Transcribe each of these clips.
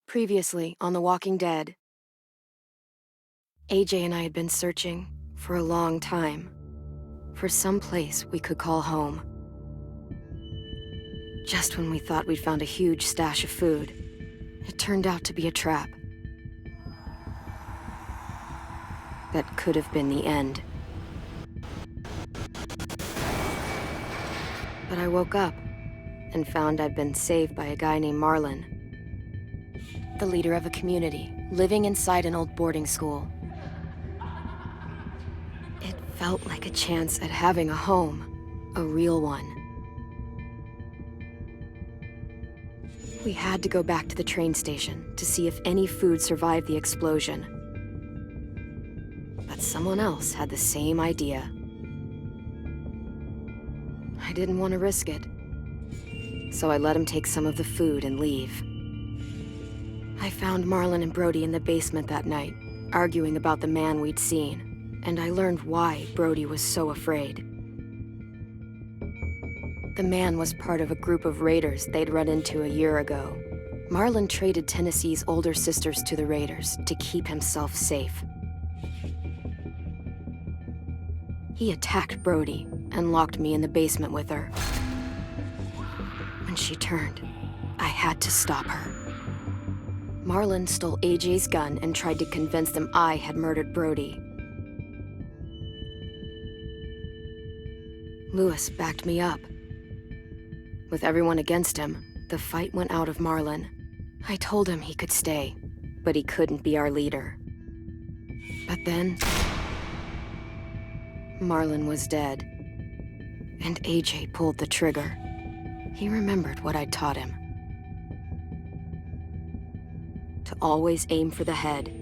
Previously on The Walking Dead, AJ and I had been searching for a long time for some place we could call home. Just when we thought we'd found a huge stash of food, it turned out to be a trap. That could have been the end. But I woke up and found I'd been saved by a guy named Marlon, the leader of a community living inside an old boarding school. It felt like a chance at having a home, a real one. We had to go back to the train station to see if any food survived the explosion. But someone else had the same idea. I didn't want to risk it, so I let him take some of the food and leave. I found Marlon and Brody in the basement that night, arguing about the man we'd seen, and I learned why Brody was so afraid. The man was part of a group of raiders they'd run into a year ago. Marlon traded Tennessee's older sisters to the raiders to keep himself safe. He attacked Brody and locked me in the basement with her. When she turned, I had to stop her. Marlon stole AJ's gun and tried to convince them I had murdered Brody. Lewis backed me up. With everyone against him, the fight went out of Marlon. I told him he could stay, but he couldn't be our leader. But then, Marlon was dead, and AJ pulled the trigger. He remembered what I'd taught him. To always aim for the head.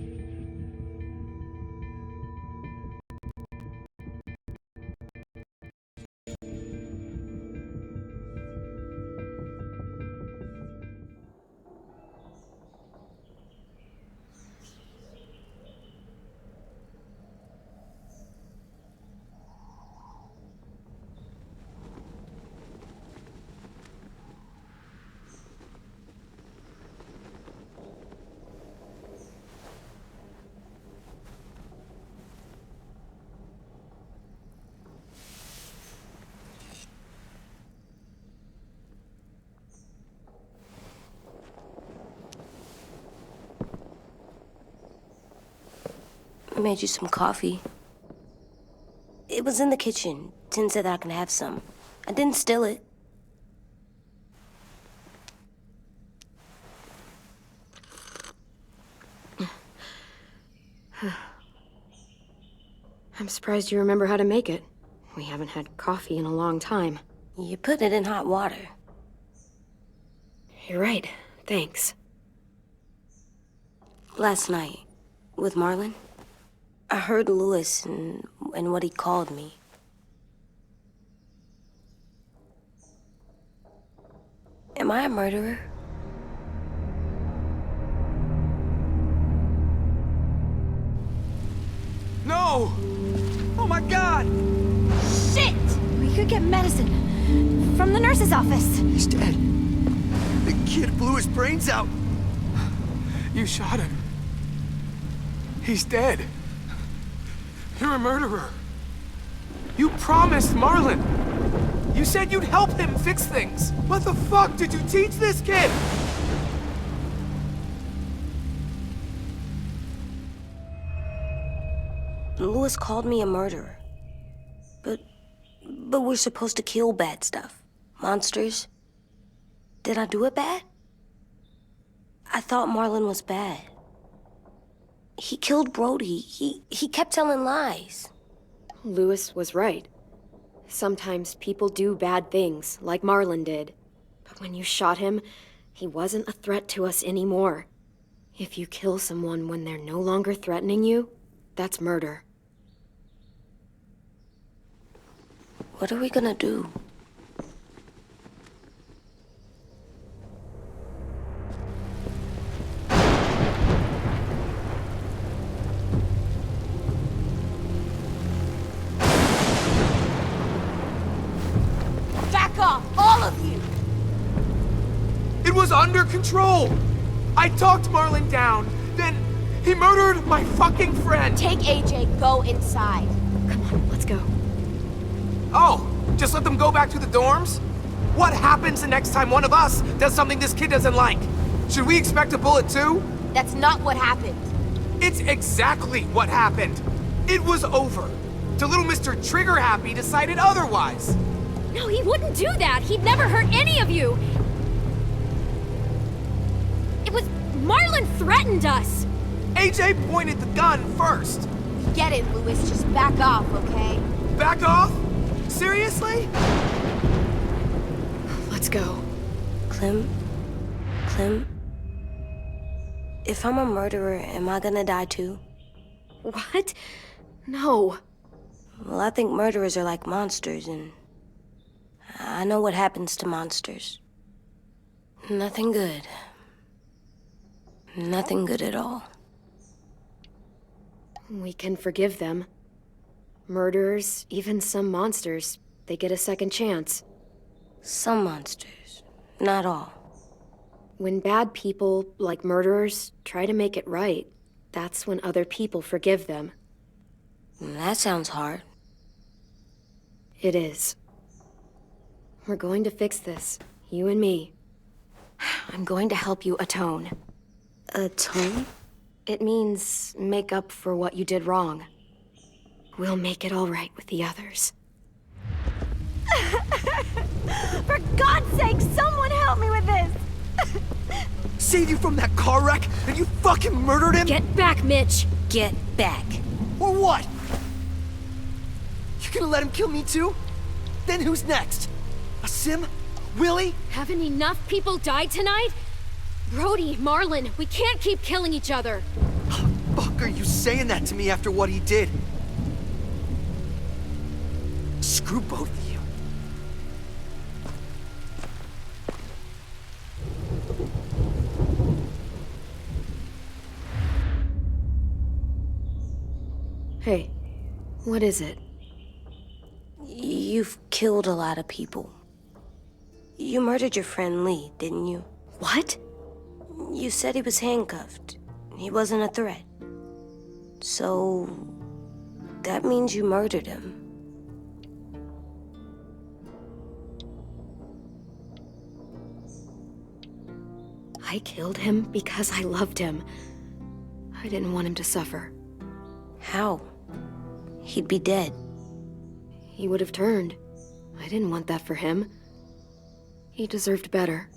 I made you some coffee. It was in the kitchen. Tin said that I can have some. I didn't steal it. I'm surprised you remember how to make it. We haven't had coffee in a long time. You put it in hot water. You're right. Thanks. Last night, with Marlon, I heard Lewis and what he called me. Am I a murderer? No! Oh my God! Shit! We could get medicine from the nurse's office. He's dead. The kid blew his brains out. You shot him. He's dead. You're a murderer. You promised Marlon. You said you'd help him fix things. What the fuck did you teach this kid? Lewis called me a murderer. But we're supposed to kill bad stuff. Monsters. Did I do it bad? I thought Marlon was bad. He killed Brody. He kept telling lies. Lewis was right. Sometimes people do bad things, like Marlon did. But when you shot him, he wasn't a threat to us anymore. If you kill someone when they're no longer threatening you, that's murder. What are we gonna do? Back off, all of you! It was under control! I talked Marlon down, then he murdered my fucking friend! Take AJ, go inside. Come on, let's go. Oh, just let them go back to the dorms? What happens the next time one of us does something this kid doesn't like? Should we expect a bullet too? That's not what happened. It's exactly what happened. It was over. Till little Mr. Trigger Happy decided otherwise. No, he wouldn't do that. He'd never hurt any of you. It was... Marlon threatened us. AJ pointed the gun first. Get it, Louis. Just back off, okay? Back off? Seriously? Let's go. Clem? If I'm a murderer, am I gonna die too? What? No. Well, I think murderers are like monsters, and I know what happens to monsters. Nothing good. Nothing good at all. We can forgive them. Murderers, even some monsters, they get a second chance. Some monsters, not all. When bad people, like murderers, try to make it right, that's when other people forgive them. That sounds hard. It is. We're going to fix this, you and me. I'm going to help you atone. Atone? It means make up for what you did wrong. We'll make it all right with the others. For God's sake, someone help me with this! Save you from that car wreck, and you fucking murdered him? Get back, Mitch! Get back. Or what? You gonna let him kill me too? Then who's next? A Sim? Willie? Haven't enough people died tonight? Brody, Marlon, we can't keep killing each other. Fuck are you saying that to me after what he did? Screw both of you. Hey, what is it? You've killed a lot of people. You murdered your friend Lee, didn't you? What? You said he was handcuffed. He wasn't a threat. So... that means you murdered him. I killed him because I loved him. I didn't want him to suffer. How? He'd be dead. He would have turned. I didn't want that for him. He deserved better.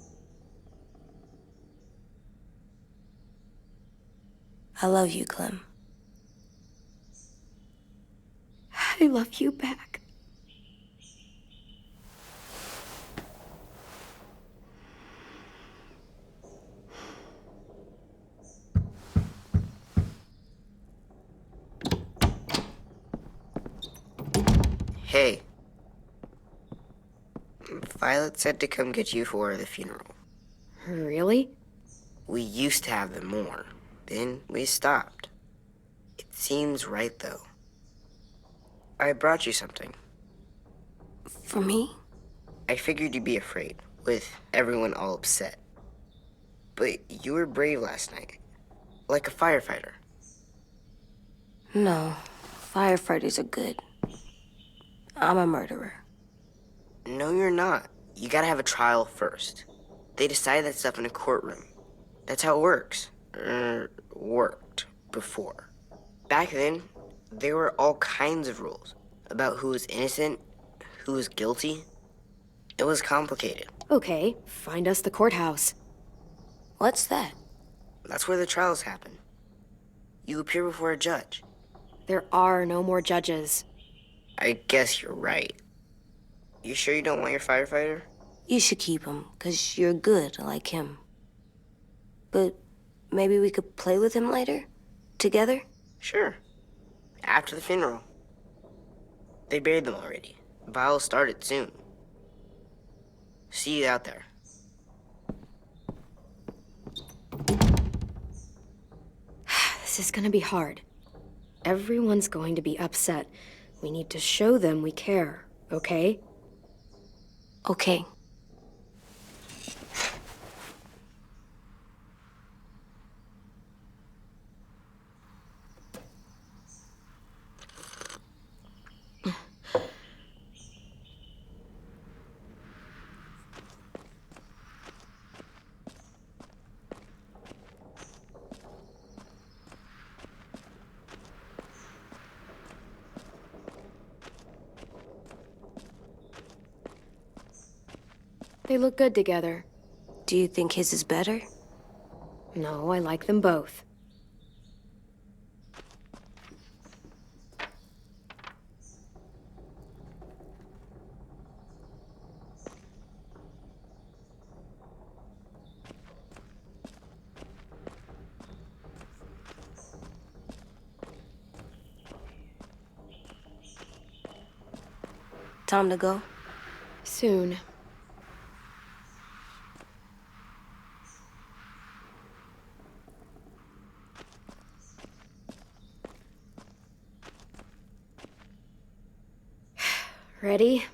I love you, Clem. I love you back. Hey. Violet said to come get you for the funeral. Really? We used to have them more. Then we stopped. It seems right, though. I brought you something. For me? I figured you'd be afraid, with everyone all upset. But you were brave last night. Like a firefighter. No. Firefighters are good. I'm a murderer. No, you're not. You gotta have a trial first. They decide that stuff in a courtroom. That's how it works. Worked before. Back then, there were all kinds of rules about who was innocent, who was guilty. It was complicated. Okay, find us the courthouse. What's that? That's where the trials happen. You appear before a judge. There are no more judges. I guess you're right. You sure you don't want your firefighter? You should keep him, 'cause you're good like him. But maybe we could play with him later? Together? Sure. After the funeral. They buried them already. Vile'll start it soon. See you out there. This is gonna be hard. Everyone's going to be upset. We need to show them we care, okay? Okay. They look good together. Do you think his is better? No, I like them both. Time to go? Soon. Ready?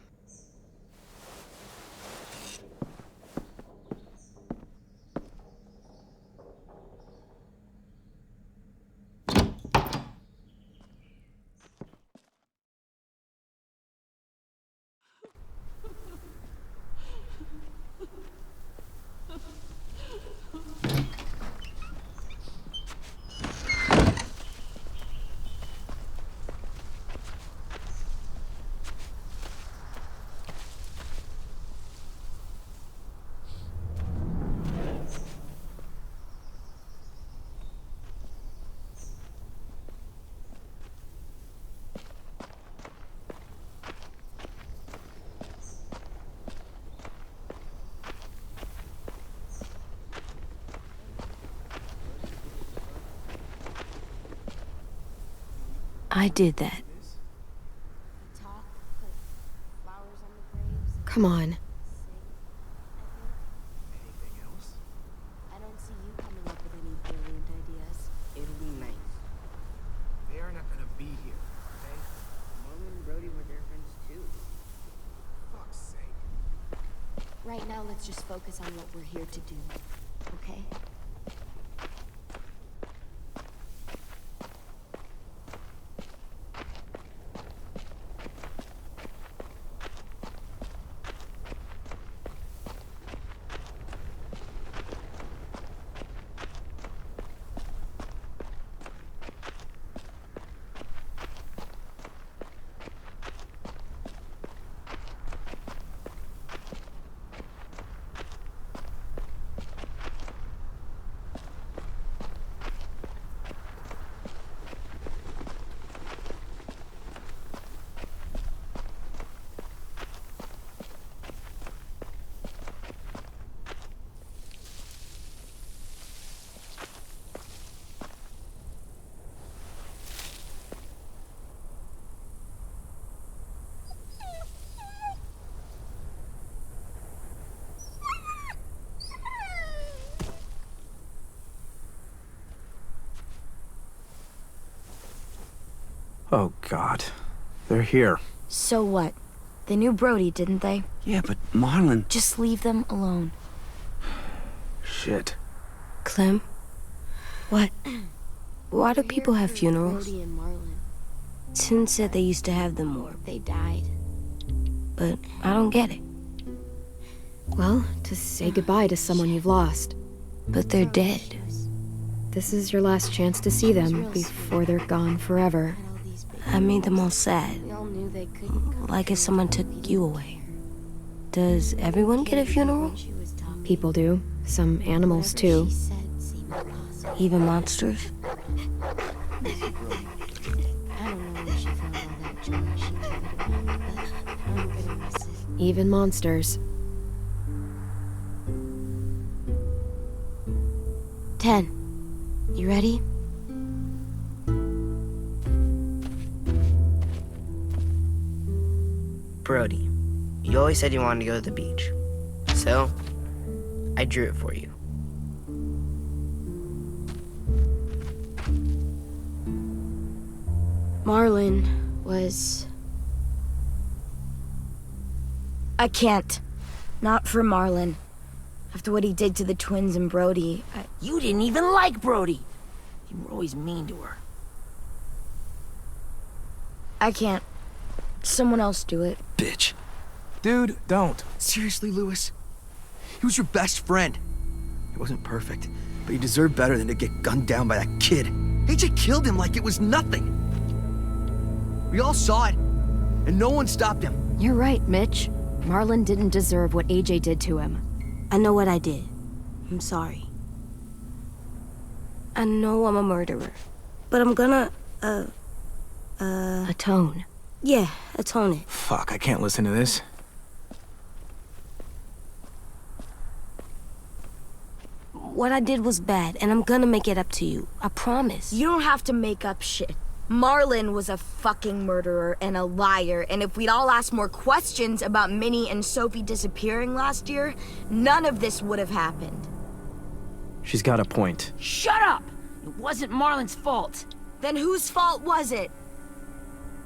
I did that. Come on. Anything else? I don't see you coming up with any brilliant ideas. It'll be nice. They are not gonna be here, okay? Marlon and Brody were their friends too. Fuck's sake. Right now, let's just focus on what we're here to do, okay? Oh, God. They're here. So what? They knew Brody, didn't they? Yeah, but Marlon... Just leave them alone. Shit. Clem? What? Why do people have funerals? Brody and Marlon. Tin said they used to have them more, They died. but I don't get it. Well, to say goodbye to someone you've lost. But they're dead. This is your last chance to see them before they're gone forever. Had all these big I made them all sad, We all knew they couldn't come. like if someone took you away. Does everyone get a funeral? She was talking. People do. Some animals, Whatever too. she said seemed possible. Even monsters? I don't know where she found all that joy she gave it, but I'm gonna miss it. Even monsters. 10. You ready? Brody, you always said you wanted to go to the beach. So, I drew it for you. Marlon was... I can't. Not for Marlon. After what he did to the twins and Brody, You didn't even like Brody. You were always mean to her. I can't. Someone else do it. Bitch. Dude, don't. Seriously, Lewis? He was your best friend. He wasn't perfect, but he deserved better than to get gunned down by that kid. AJ killed him like it was nothing. We all saw it, and no one stopped him. You're right, Mitch. Marlon didn't deserve what AJ did to him. I know what I did. I'm sorry. I know I'm a murderer. But I'm gonna, Atone. yeah, atone it. Fuck, I can't listen to this. What I did was bad, and I'm gonna make it up to you. I promise. You don't have to make up shit. Marlon was a fucking murderer and a liar, and if we'd all asked more questions about Minnie and Sophie disappearing last year, none of this would have happened. She's got a point. Shut up! It wasn't Marlon's fault. Then whose fault was it?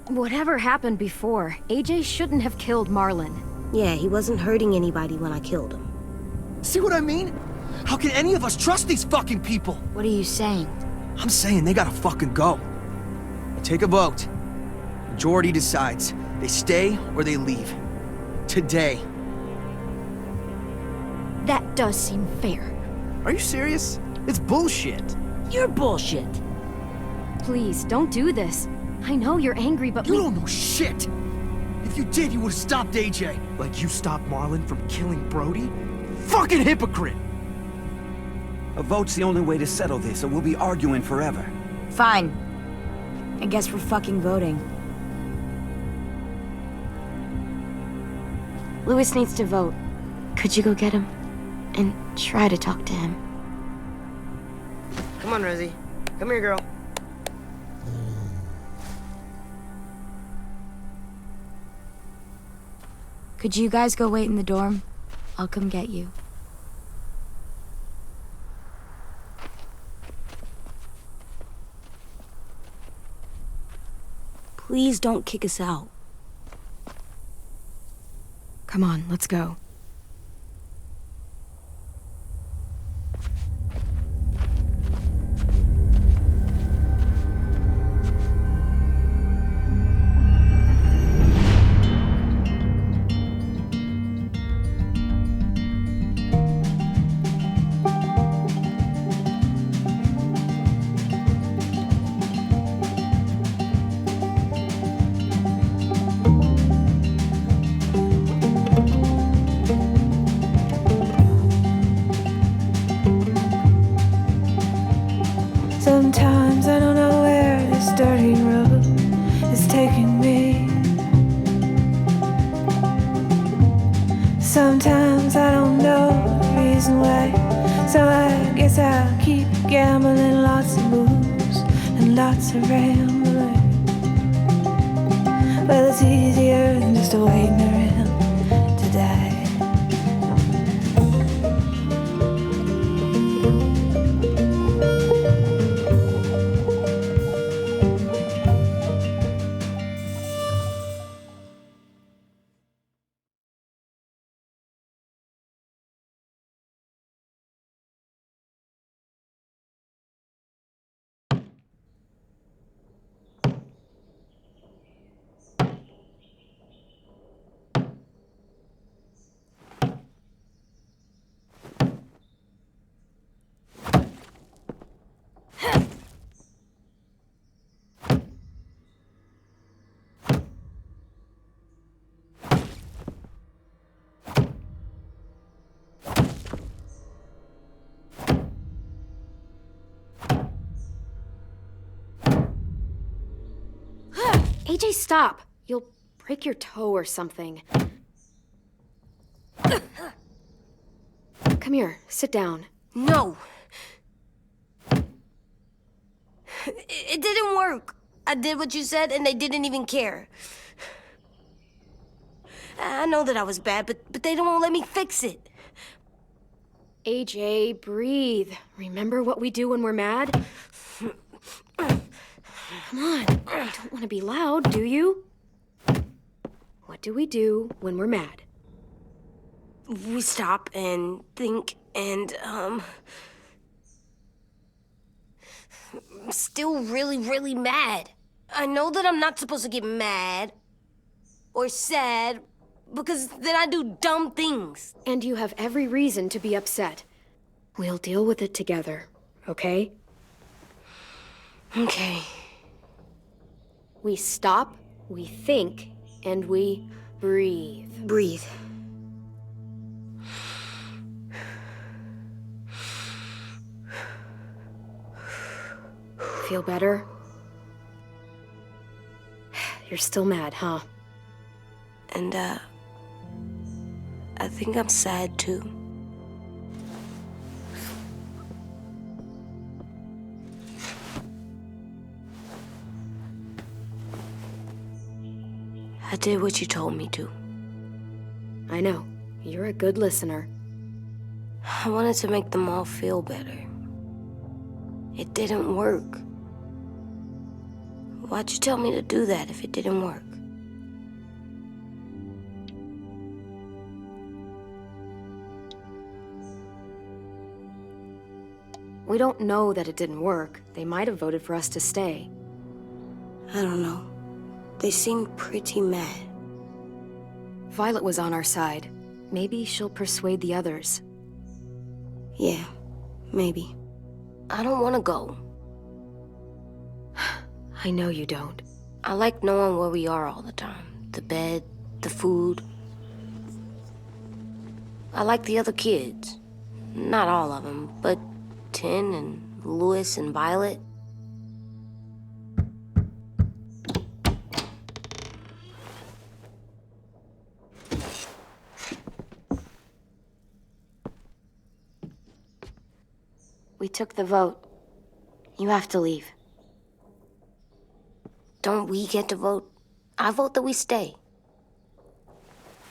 Whatever happened before, AJ shouldn't have killed Marlon. Yeah, he wasn't hurting anybody when I killed him. See what I mean? How can any of us trust these fucking people? What are you saying? I'm saying they gotta fucking go. Take a vote. Majority decides. They stay or they leave. Today. That does seem fair. Are you serious? It's bullshit. You're bullshit. Please, don't do this. I know you're angry, but You don't know shit! If you did, you would've stopped AJ. Like you stopped Marlon from killing Brody? Fucking hypocrite! A vote's the only way to settle this, or we'll be arguing forever. Fine. I guess we're fucking voting. Louis needs to vote. Could you go get him? And try to talk to him. Come on, Rosie. Come here, girl. Could you guys go wait in the dorm? I'll come get you. Please don't kick us out. come on, let's go. Sometimes I don't know where this dirty road is taking me. Sometimes I don't know the reason why, so I guess I'll keep gambling, lots of moves and lots of rambling. Well, it's easier than just waiting around to die. AJ, stop! You'll break your toe or something. Come here, sit down. No. It didn't work. I did what you said and they didn't even care. I know that I was bad, but they don't let me fix it. AJ, breathe. Remember what we do when we're mad? Come on, you don't want to be loud, do you? What do we do when we're mad? We stop and think and, I'm still really, really mad. I know that I'm not supposed to get mad or sad because then I do dumb things. And you have every reason to be upset. We'll deal with it together, okay? Okay. We stop, we think, and we breathe. Breathe. Feel better? You're still mad, huh? And, I think I'm sad too. I did what you told me to. I know. You're a good listener. I wanted to make them all feel better. It didn't work. Why'd you tell me to do that if it didn't work? We don't know that it didn't work. They might have voted for us to stay. I don't know. They seemed pretty mad. Violet was on our side. Maybe she'll persuade the others. Yeah, maybe. I don't want to go. I know you don't. I like knowing where we are all the time. The bed, the food. I like the other kids. Not all of them, but Tin and Louis and Violet. We took the vote. You have to leave. Don't we get to vote? I vote that we stay.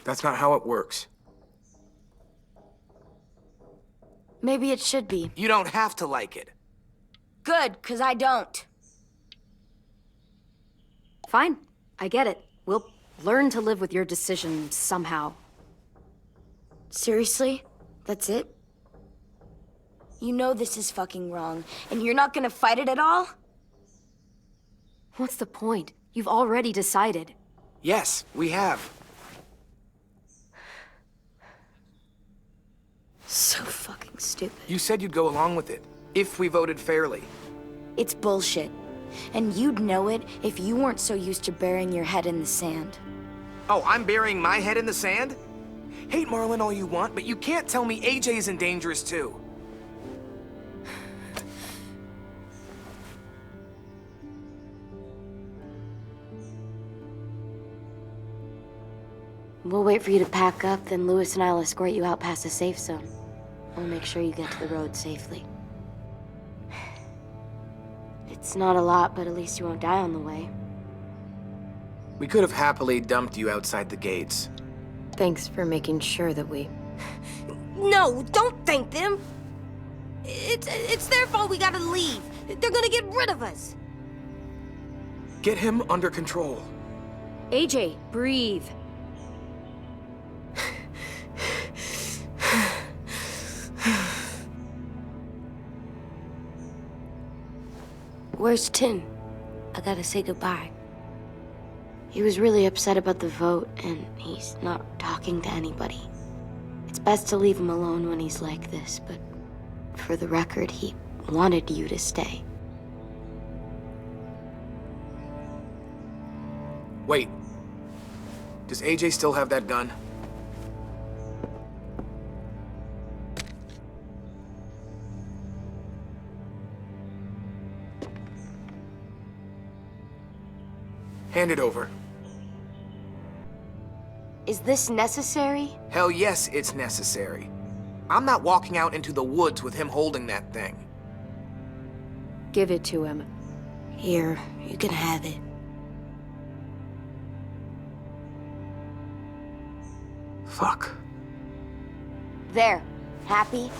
That's not how it works. Maybe it should be. You don't have to like it. Good, 'cause I don't. Fine. I get it. We'll learn to live with your decision somehow. Seriously? That's it? You know this is fucking wrong, and you're not gonna fight it at all? What's the point? You've already decided. Yes, we have. So fucking stupid. You said you'd go along with it, if we voted fairly. It's bullshit. And you'd know it if you weren't so used to burying your head in the sand. Oh, I'm burying my head in the sand? Hate Marlin all you want, but you can't tell me AJ isn't dangerous too. We'll wait for you to pack up, then Louis and I'll escort you out past the safe zone. We'll make sure you get to the road safely. It's not a lot, but at least you won't die on the way. We could have happily dumped you outside the gates. Thanks for making sure that we... No, don't thank them. It's their fault we gotta leave. They're gonna get rid of us. Get him under control. AJ, breathe. Where's Tin? I gotta say goodbye. He was really upset about the vote, and he's not talking to anybody. It's best to leave him alone when he's like this, but for the record, he wanted you to stay. Wait. Does AJ still have that gun? Hand it over. Is this necessary? Hell yes, it's necessary. I'm not walking out into the woods with him holding that thing. Give it to him. Here, you can have it. Fuck. There. Happy?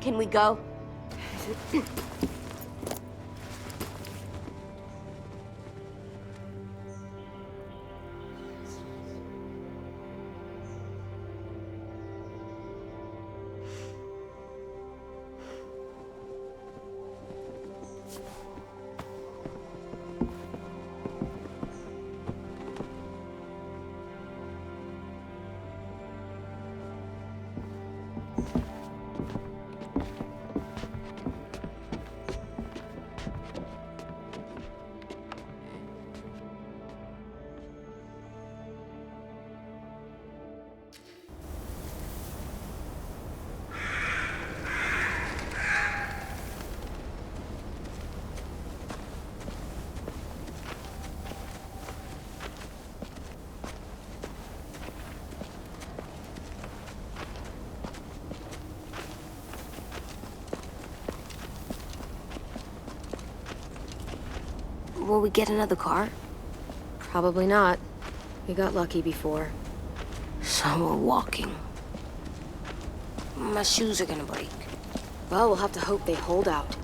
Can we go? Will we get another car? Probably not. We got lucky before. So we're walking. My shoes are gonna break. Well, we'll have to hope they hold out.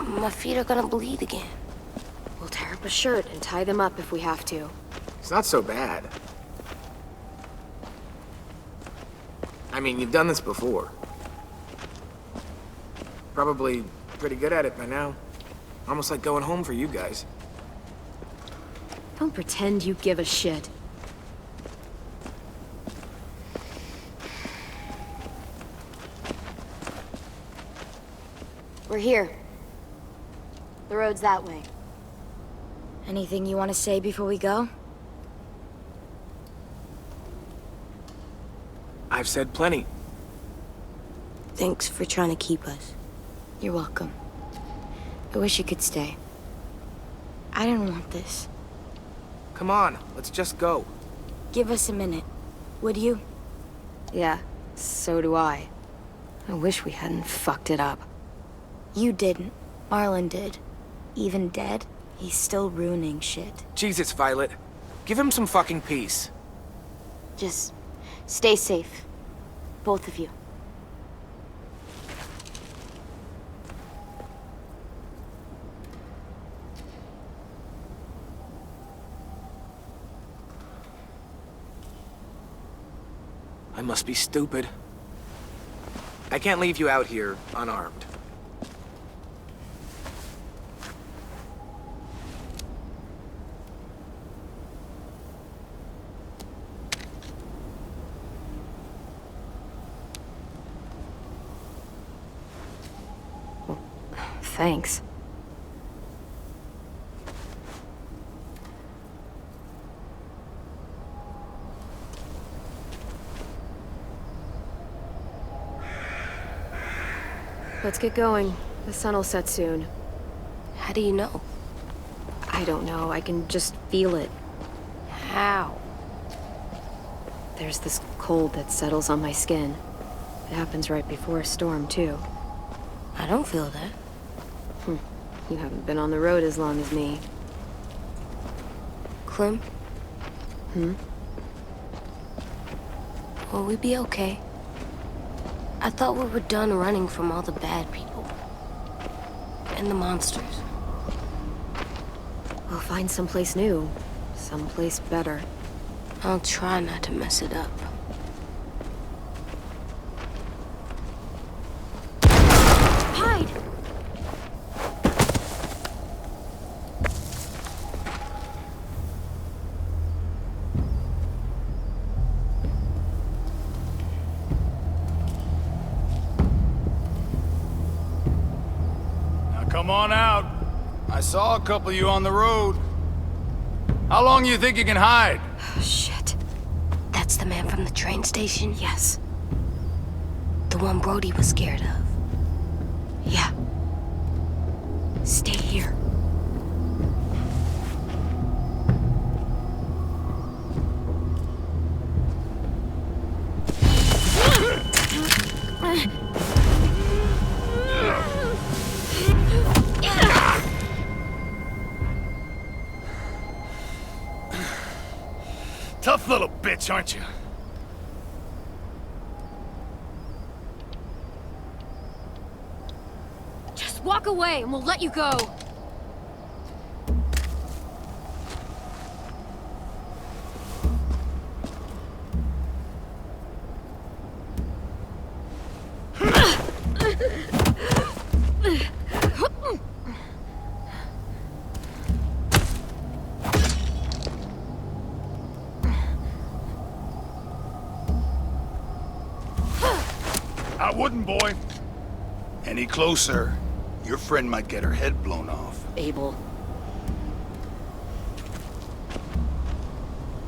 My feet are gonna bleed again. We'll tear up a shirt and tie them up if we have to. It's not so bad. I mean, you've done this before. Probably pretty good at it by now. Almost like going home for you guys. Don't pretend you give a shit. We're here. The road's that way. Anything you want to say before we go? I've said plenty. Thanks for trying to keep us. You're welcome. I wish you could stay. I didn't want this. Come on, let's just go. Give us a minute, would you? Yeah, so do I. I wish we hadn't fucked it up. You didn't. Marlon did. Even dead, he's still ruining shit. Jesus, Violet. Give him some fucking peace. Just stay safe. Both of you. I must be stupid. I can't leave you out here unarmed. Thanks. Let's get going. The sun will set soon. How do you know? I don't know. I can just feel it. How? There's this cold that settles on my skin. It happens right before a storm, too. I don't feel that. You haven't been on the road as long as me. Clem? Hmm? Will we be okay? I thought we were done running from all the bad people. And the monsters. We'll find someplace new. Someplace better. I'll try not to mess it up. Hide! Come on out. I saw a couple of you on the road. How long do you think you can hide? Shit. That's the man from the train station? Yes. The one Brody was scared of. Yeah. Stay here. Tough little bitch, aren't you? Just walk away and we'll let you go. I wouldn't, boy. Any closer, your friend might get her head blown off. Abel.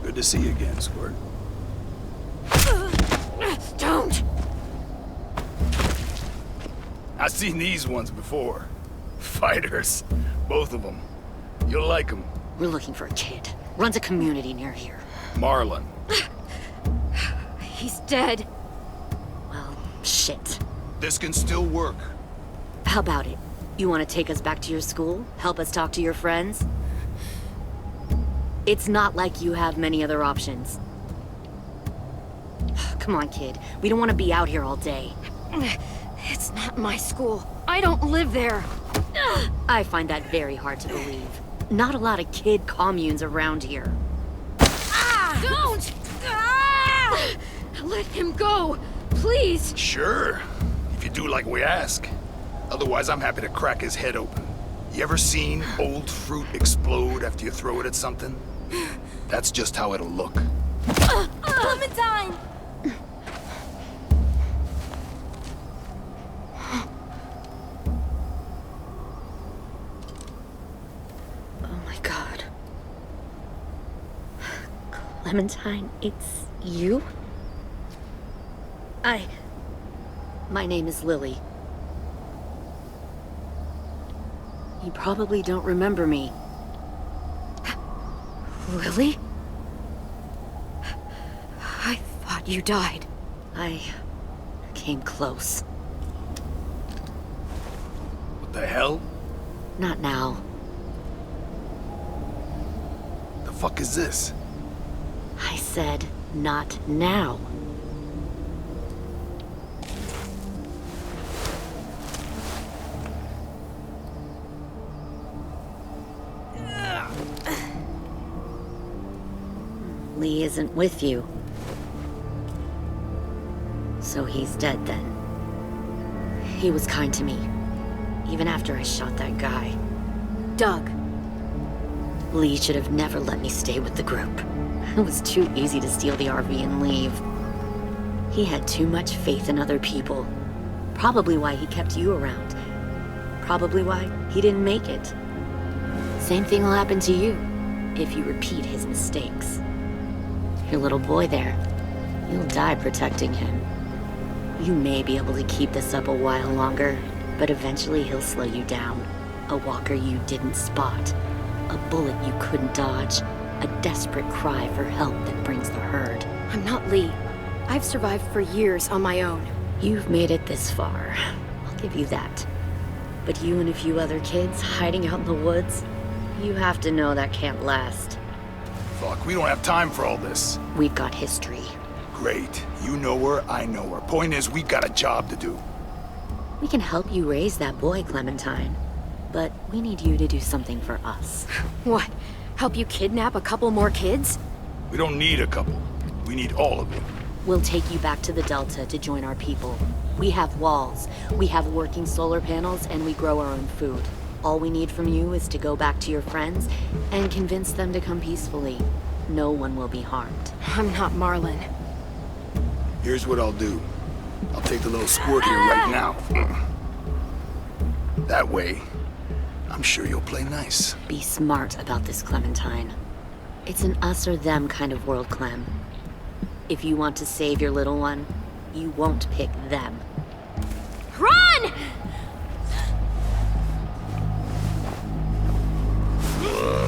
Good to see you again, Squirt. Don't! I've seen these ones before. Fighters. Both of them. You'll like them. We're looking for a kid. Runs a community near here. Marlon. He's dead. Well, shit. This can still work. How about it? You want to take us back to your school? Help us talk to your friends? It's not like you have many other options. Come on, kid. We don't want to be out here all day. It's not my school. I don't live there. I find that very hard to believe. Not a lot of kid communes around here. Don't! Let him go, please. Sure, if you do like we ask. Otherwise, I'm happy to crack his head open. You ever seen old fruit explode after you throw it at something? That's just how it'll look. Clementine! Oh my god. Clementine, it's you? My name is Lily. You probably don't remember me. Lily? I thought you died. I came close. What the hell? Not now. The fuck is this? I said, not now. Lee isn't with you. So he's dead then. He was kind to me, even after I shot that guy. Doug. Lee should have never let me stay with the group. It was too easy to steal the RV and leave. He had too much faith in other people. Probably why he kept you around. Probably why he didn't make it. Same thing will happen to you if you repeat his mistakes. Your little boy there, you'll die protecting him. You may be able to keep this up a while longer, but eventually he'll slow you down. A walker you didn't spot. A bullet you couldn't dodge. A desperate cry for help that brings the herd. I'm not Lee. I've survived for years on my own. You've made it this far. I'll give you that. But you and a few other kids hiding out in the woods, you have to know that can't last. Fuck, we don't have time for all this. We've got history. Great. You know her, I know her. Point is, we got a job to do. We can help you raise that boy, Clementine. But we need you to do something for us. What? Help you kidnap a couple more kids? We don't need a couple. We need all of them. We'll take you back to the Delta to join our people. We have walls, we have working solar panels, and we grow our own food. All we need from you is to go back to your friends and convince them to come peacefully. No one will be harmed. I'm not Marlin. Here's what I'll do. I'll take the little squirt here right now. That way, I'm sure you'll play nice. Be smart about this, Clementine. It's an us or them kind of world, Clem. If you want to save your little one, you won't pick them. Run!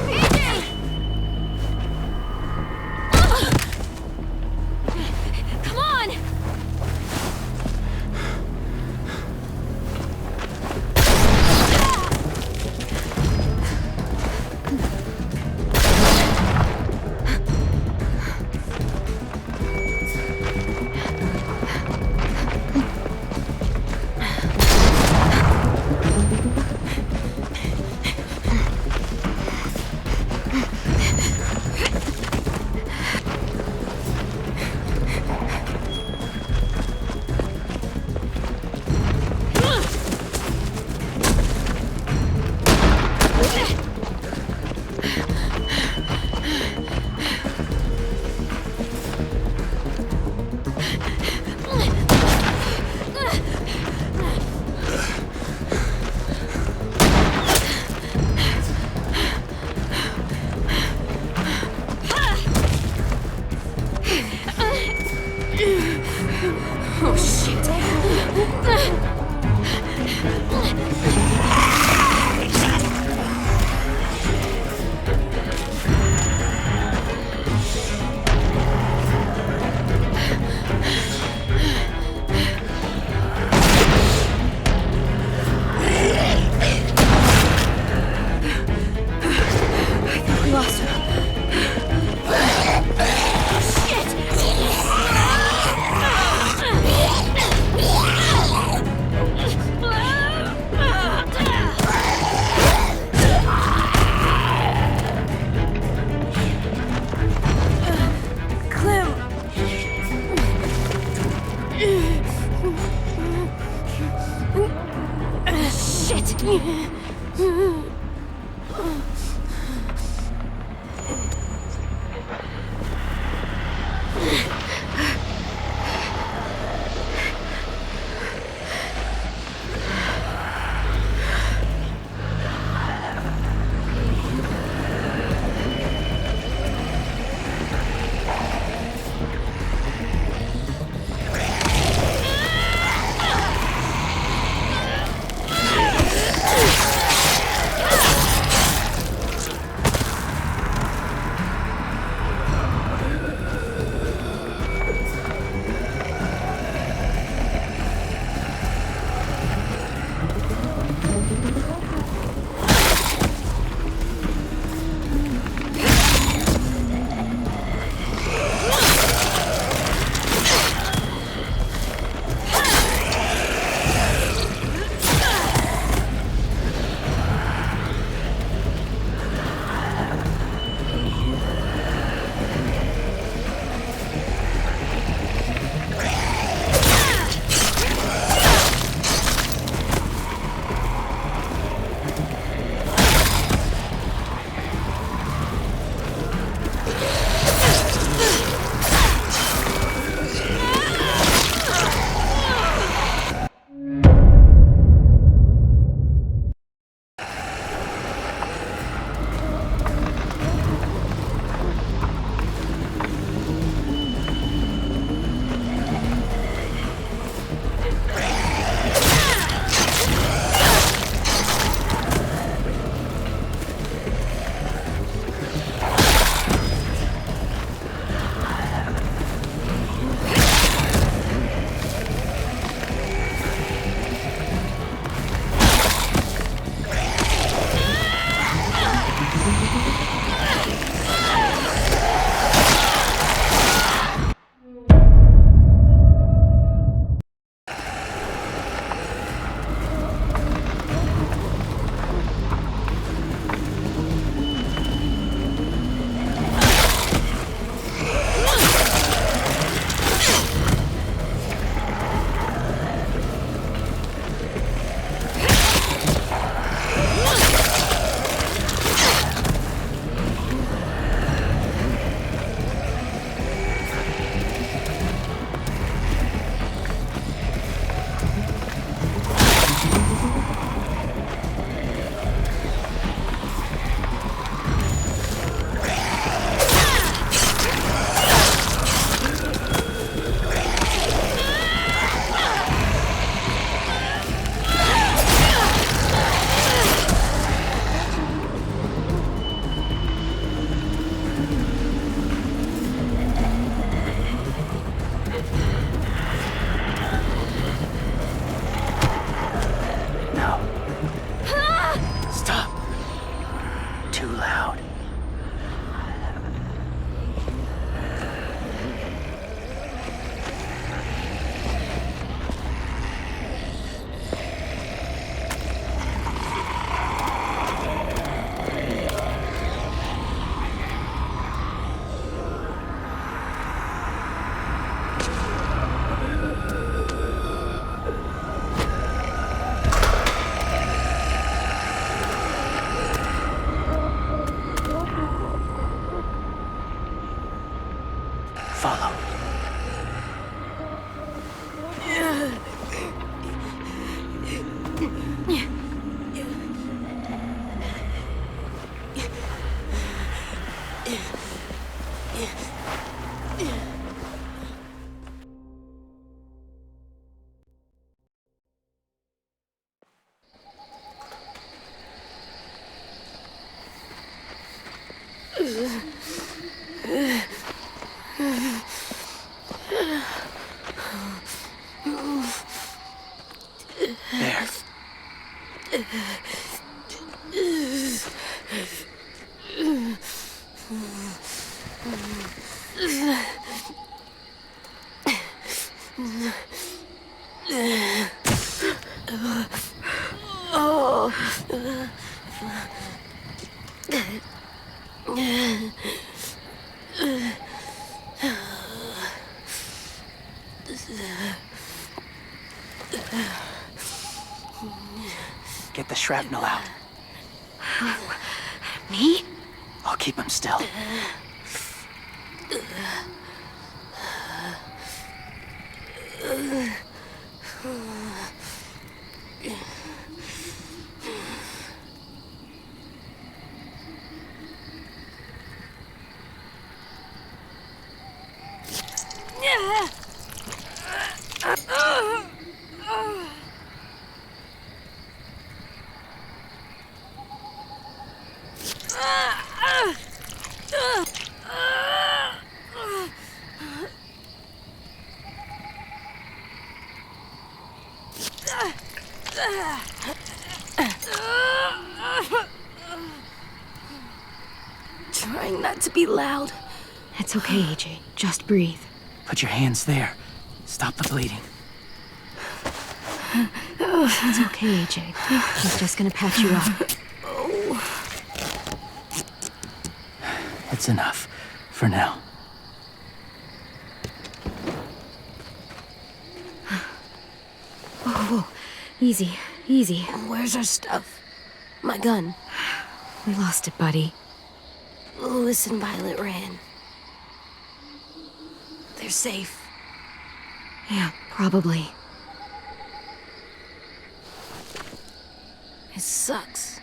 AJ! Come on! Oh, shit. follow. There. Get the shrapnel out. Me? I'll keep him still. Trying not to be loud. It's okay, AJ. Just breathe. Put your hands there. Stop the bleeding. It's okay, AJ. He's just gonna patch you up. It's enough. For now. Whoa. Easy. Easy. Where's our stuff? My gun. We lost it, buddy. Louis and Violet ran. They're safe. Yeah, probably. It sucks.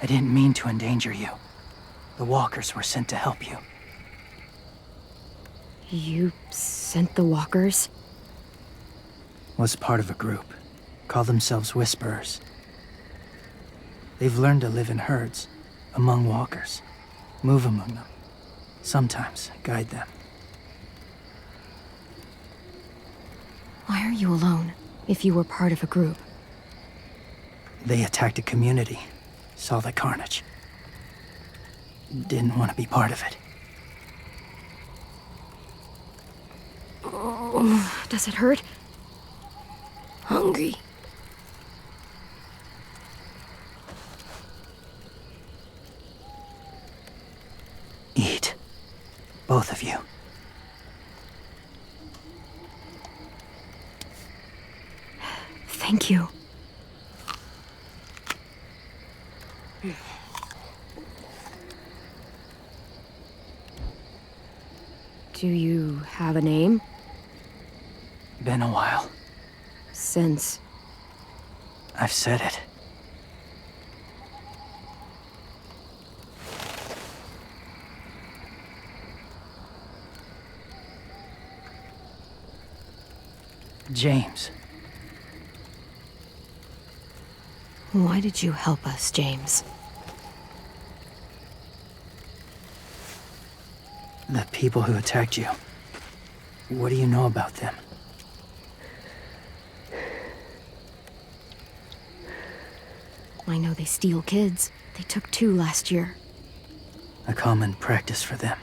I didn't mean to endanger you. The walkers were sent to help you. You sent the walkers? Was part of a group. Call themselves Whisperers. They've learned to live in herds, among walkers. Move among them. Sometimes guide them. Why are you alone, if you were part of a group? They attacked a community. Saw the carnage. Didn't want to be part of it. Does it hurt? Hungry. Eat. Both of you. Thank you. Do you have a name? Been a while. Since? I've said it. James. Why did you help us, James? The people who attacked you. What do you know about them? I know they steal kids. They took 2 last year. A common practice for them.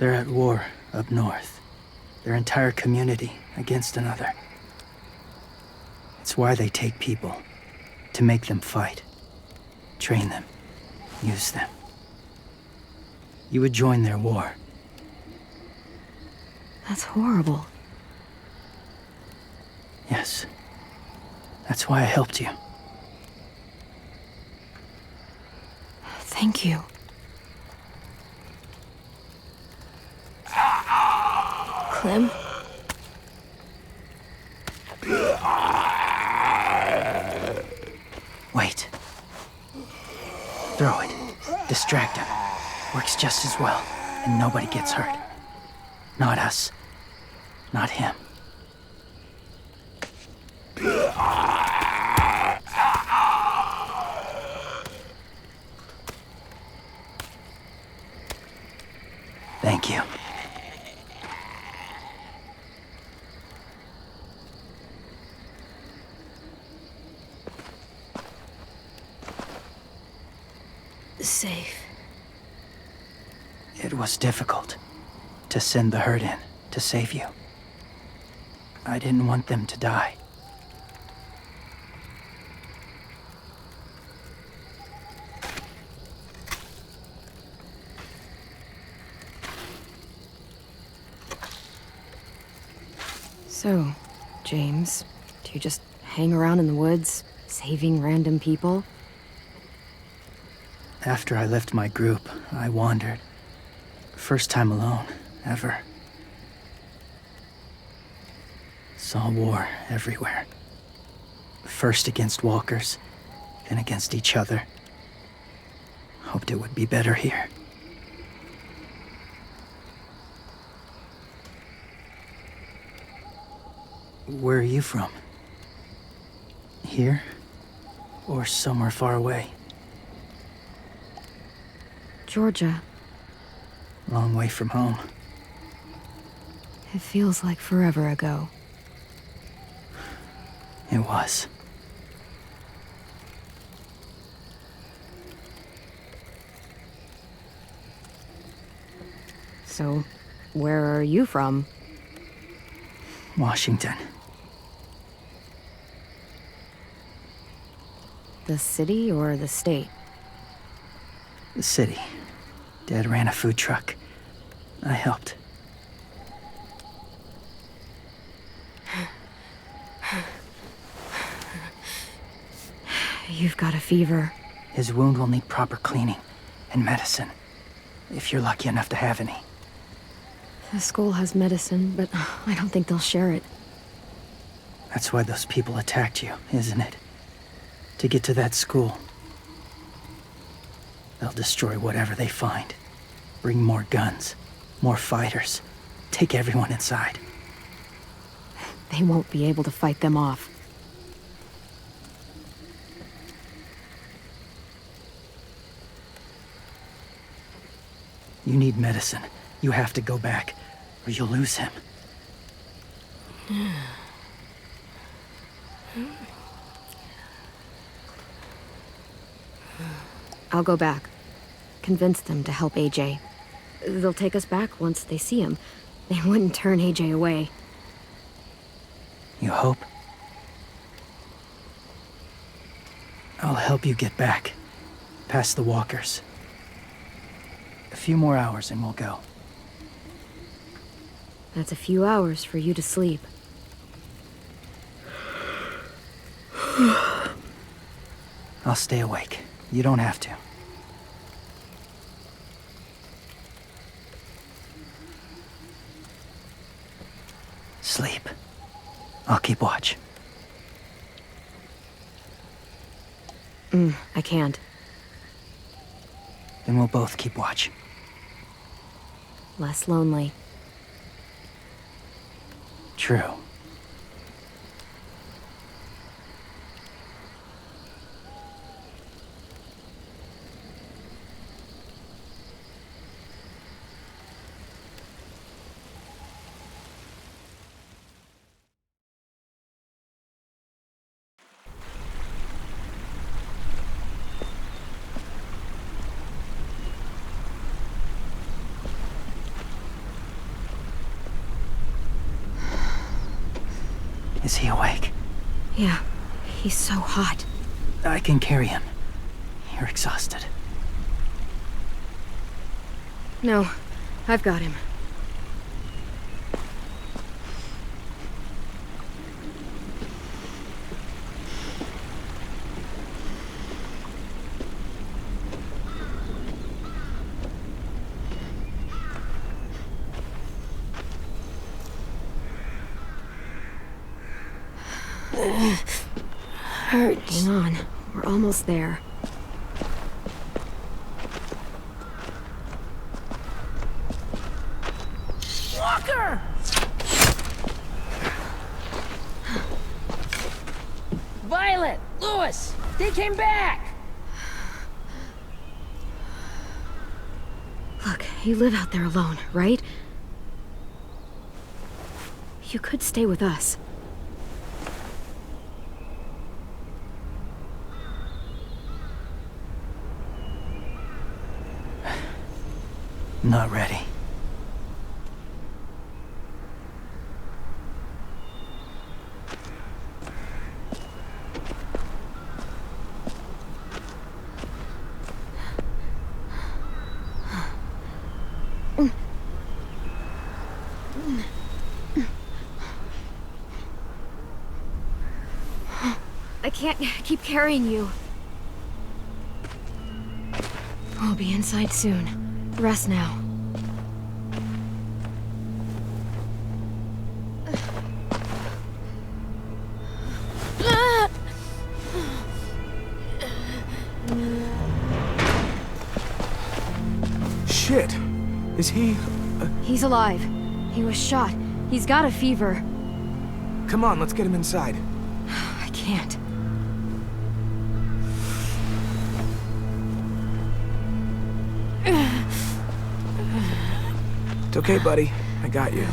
They're at war up north. Their entire community against another. It's why they take people. To make them fight. Train them. Use them. You would join their war. That's horrible. Yes. That's why I helped you. Thank you. Clem? Wait. Throw it. Distract him. Works just as well, and nobody gets hurt. Not us. Not him. Thank you. Safe. It was difficult to send the herd in to save you. I didn't want them to die. So, James, do you just hang around in the woods, saving random people? After I left my group, I wandered. First time alone, ever. Saw war everywhere. First against walkers, then against each other. Hoped it would be better here. Where are you from? Here? Or somewhere far away? Georgia. Long way from home. It feels like forever ago. It was. So, where are you from? Washington. The city or the state? The city. Dad ran a food truck. I helped. You've got a fever. His wound will need proper cleaning and medicine, if you're lucky enough to have any. The school has medicine, but I don't think they'll share it. That's why those people attacked you, isn't it? To get to that school. They'll destroy whatever they find. Bring more guns, more fighters. Take everyone inside. They won't be able to fight them off. You need medicine. You have to go back, or you'll lose him. I'll go back. Convince them to help AJ. They'll take us back once they see him. They wouldn't turn AJ away. You hope? I'll help you get back. Past the walkers. A few more hours and we'll go. That's a few hours for you to sleep. I'll stay awake. You don't have to. Sleep. I'll keep watch. I can't. Then we'll both keep watch. Less lonely. True. Is he awake? Yeah, he's so hot. I can carry him. You're exhausted. No, I've got him. Hurts. Hang on, we're almost there. Walker! Violet! Lewis! They came back! Look, you live out there alone, right? You could stay with us. Not ready. I can't keep carrying you. I'll be inside soon. Rest now. Shit! Is he... He's alive. He was shot. He's got a fever. Come on, let's get him inside. I can't. It's okay, buddy. I got you.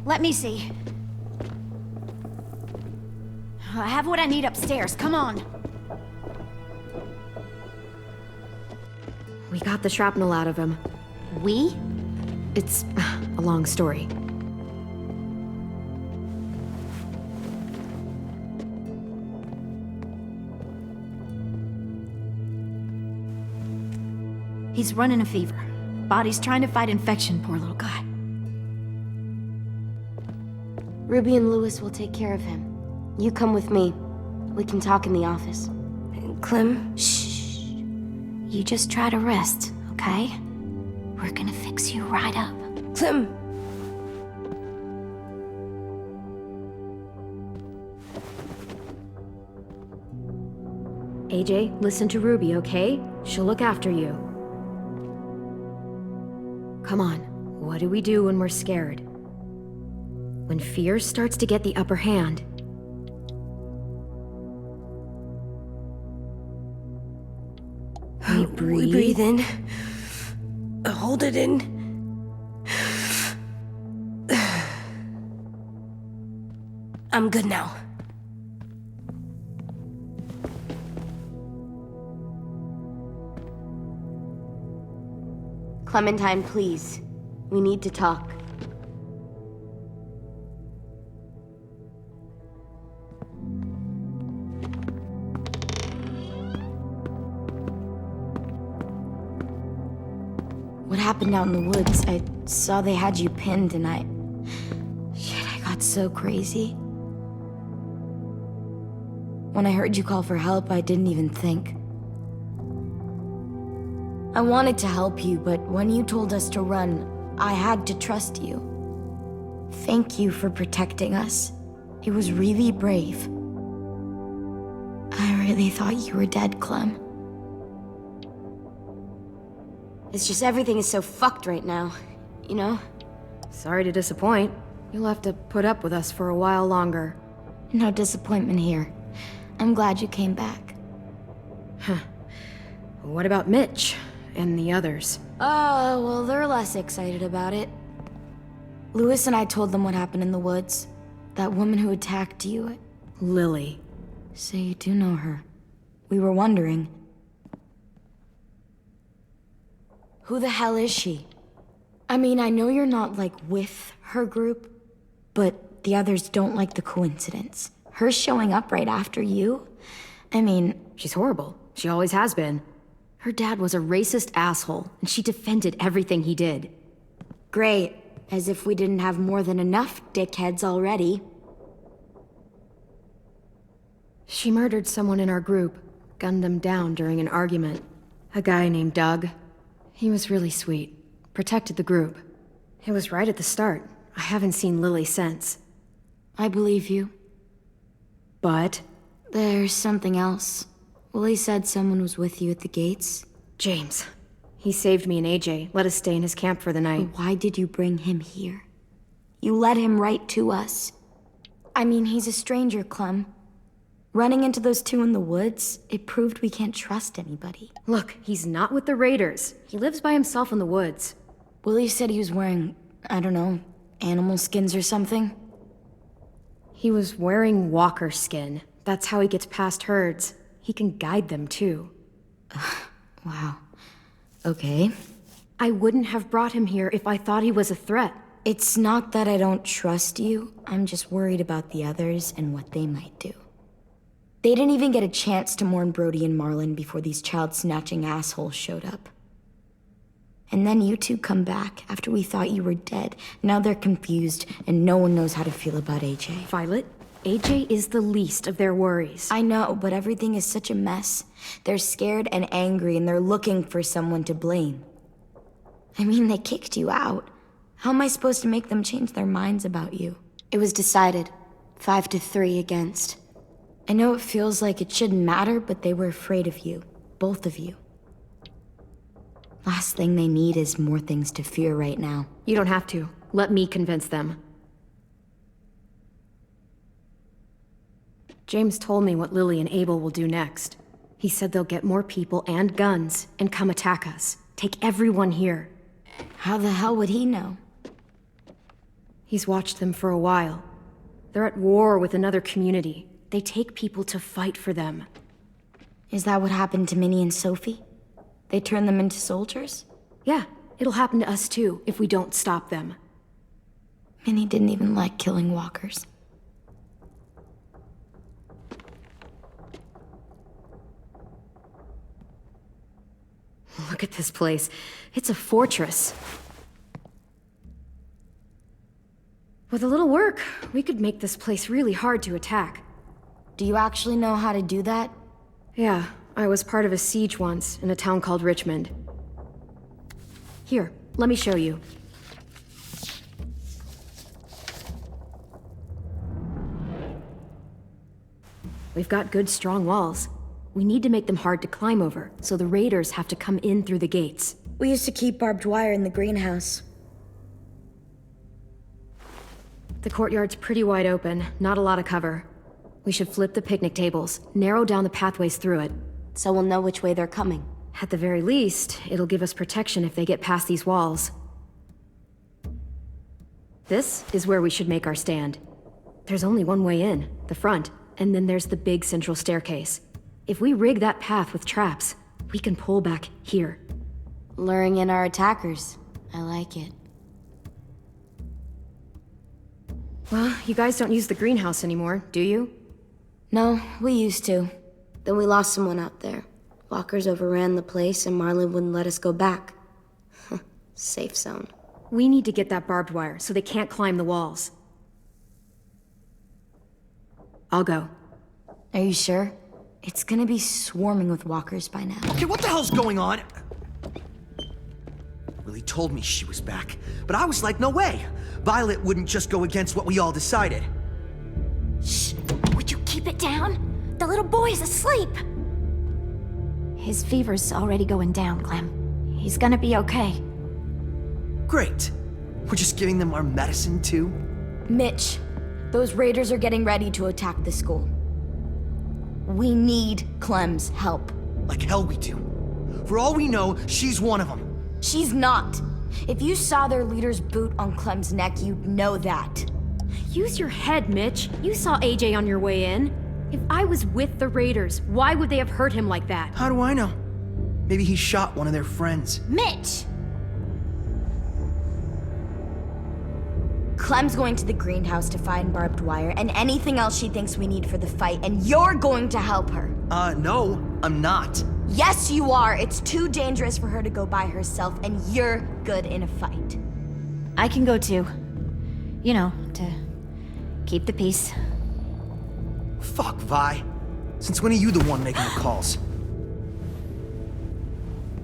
Let me see. I have what I need upstairs. Come on. We got the shrapnel out of him. We? It's a long story. He's running a fever. Body's trying to fight infection, poor little guy. Ruby and Lewis will take care of him. You come with me. We can talk in the office. Clem? Shh. You just try to rest, okay? We're gonna fix you right up. Clem! AJ, listen to Ruby, okay? She'll look after you. Come on, what do we do when we're scared? When fear starts to get the upper hand. We breathe. We breathe in. Hold it in. I'm good now. Clementine, please. We need to talk. What happened out in the woods? I saw they had you pinned and Shit, I got so crazy. When I heard you call for help, I didn't even think. I wanted to help you, but when you told us to run, I had to trust you. Thank you for protecting us. It was really brave. I really thought you were dead, Clem. It's just everything is so fucked right now, you know? Sorry to disappoint. You'll have to put up with us for a while longer. No disappointment here. I'm glad you came back. Huh. What about Mitch and the others? Oh, well, they're less excited about it. Lewis and I told them what happened in the woods. That woman who attacked you, Lily. So you do know her. We were wondering. Who the hell is she? I mean, I know you're not, like, with her group, but the others don't like the coincidence. Her showing up right after you? I mean... She's horrible. She always has been. Her dad was a racist asshole, and she defended everything he did. Great. As if we didn't have more than enough dickheads already. She murdered someone in our group, gunned them down during an argument. A guy named Doug. He was really sweet. Protected the group. It was right at the start. I haven't seen Lily since. I believe you. But? There's something else. Willie said someone was with you at the gates. James. He saved me and AJ, let us stay in his camp for the night. But why did you bring him here? You led him right to us. I mean, he's a stranger, Clem. Running into those two in the woods, it proved we can't trust anybody. Look, he's not with the Raiders. He lives by himself in the woods. Willie said he was wearing, I don't know, animal skins or something? He was wearing walker skin. That's how he gets past herds. He can guide them, too. Wow. Okay. I wouldn't have brought him here if I thought he was a threat. It's not that I don't trust you. I'm just worried about the others and what they might do. They didn't even get a chance to mourn Brody and Marlon before these child-snatching assholes showed up. And then you two come back after we thought you were dead. Now they're confused, and no one knows how to feel about AJ. Violet, AJ is the least of their worries. I know, but everything is such a mess. They're scared and angry, and they're looking for someone to blame. I mean, they kicked you out. How am I supposed to make them change their minds about you? It was decided. 5-3 against. I know it feels like it shouldn't matter, but they were afraid of you. Both of you. Last thing they need is more things to fear right now. You don't have to. Let me convince them. James told me what Lily and Abel will do next. He said they'll get more people and guns and come attack us. Take everyone here. How the hell would he know? He's watched them for a while. They're at war with another community. They take people to fight for them. Is that what happened to Minnie and Sophie? They turn them into soldiers? Yeah, it'll happen to us too, if we don't stop them. Minnie didn't even like killing walkers. Look at this place. It's a fortress. With a little work, we could make this place really hard to attack. Do you actually know how to do that? Yeah, I was part of a siege once in a town called Richmond. Here, let me show you. We've got good, strong walls. We need to make them hard to climb over, so the raiders have to come in through the gates. We used to keep barbed wire in the greenhouse. The courtyard's pretty wide open, not a lot of cover. We should flip the picnic tables, narrow down the pathways through it. So we'll know which way they're coming. At the very least, it'll give us protection if they get past these walls. This is where we should make our stand. There's only one way in, the front, and then there's the big central staircase. If we rig that path with traps, we can pull back here. Luring in our attackers. I like it. Well, you guys don't use the greenhouse anymore, do you? No, we used to. Then we lost someone out there. Walkers overran the place and Marlon wouldn't let us go back. Safe zone. We need to get that barbed wire so they can't climb the walls. I'll go. Are you sure? It's gonna be swarming with walkers by now. Okay, what the hell's going on? Willie told me she was back, but I was like, no way. Violet wouldn't just go against what we all decided. Shh! Would you keep it down? The little boy's asleep! His fever's already going down, Clem. He's gonna be okay. Great. We're just giving them our medicine, too? Mitch, those raiders are getting ready to attack the school. We need Clem's help. Like hell we do. For all we know, she's one of them. She's not. If you saw their leader's boot on Clem's neck, you'd know that. Use your head, Mitch. You saw AJ on your way in. If I was with the Raiders, why would they have hurt him like that? How do I know? Maybe he shot one of their friends. Mitch! Clem's going to the greenhouse to find barbed wire and anything else she thinks we need for the fight, and you're going to help her. No, I'm not. Yes, you are. It's too dangerous for her to go by herself, and you're good in a fight. I can go too. You know, to keep the peace. Fuck, Vi. Since when are you the one making the calls?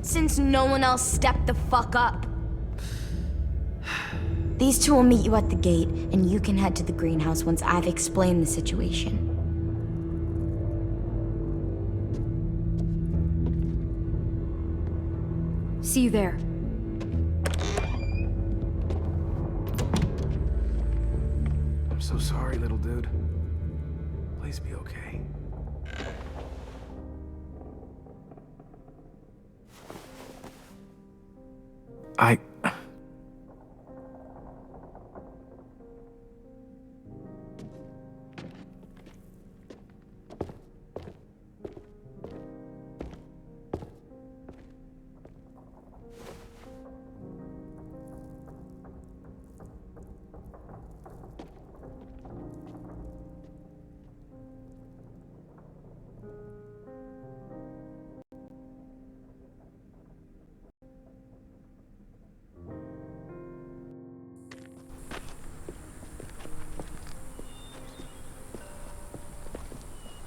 Since no one else stepped the fuck up. These two will meet you at the gate, and you can head to the greenhouse once I've explained the situation. See you there. I'm so sorry, little dude. Please be okay.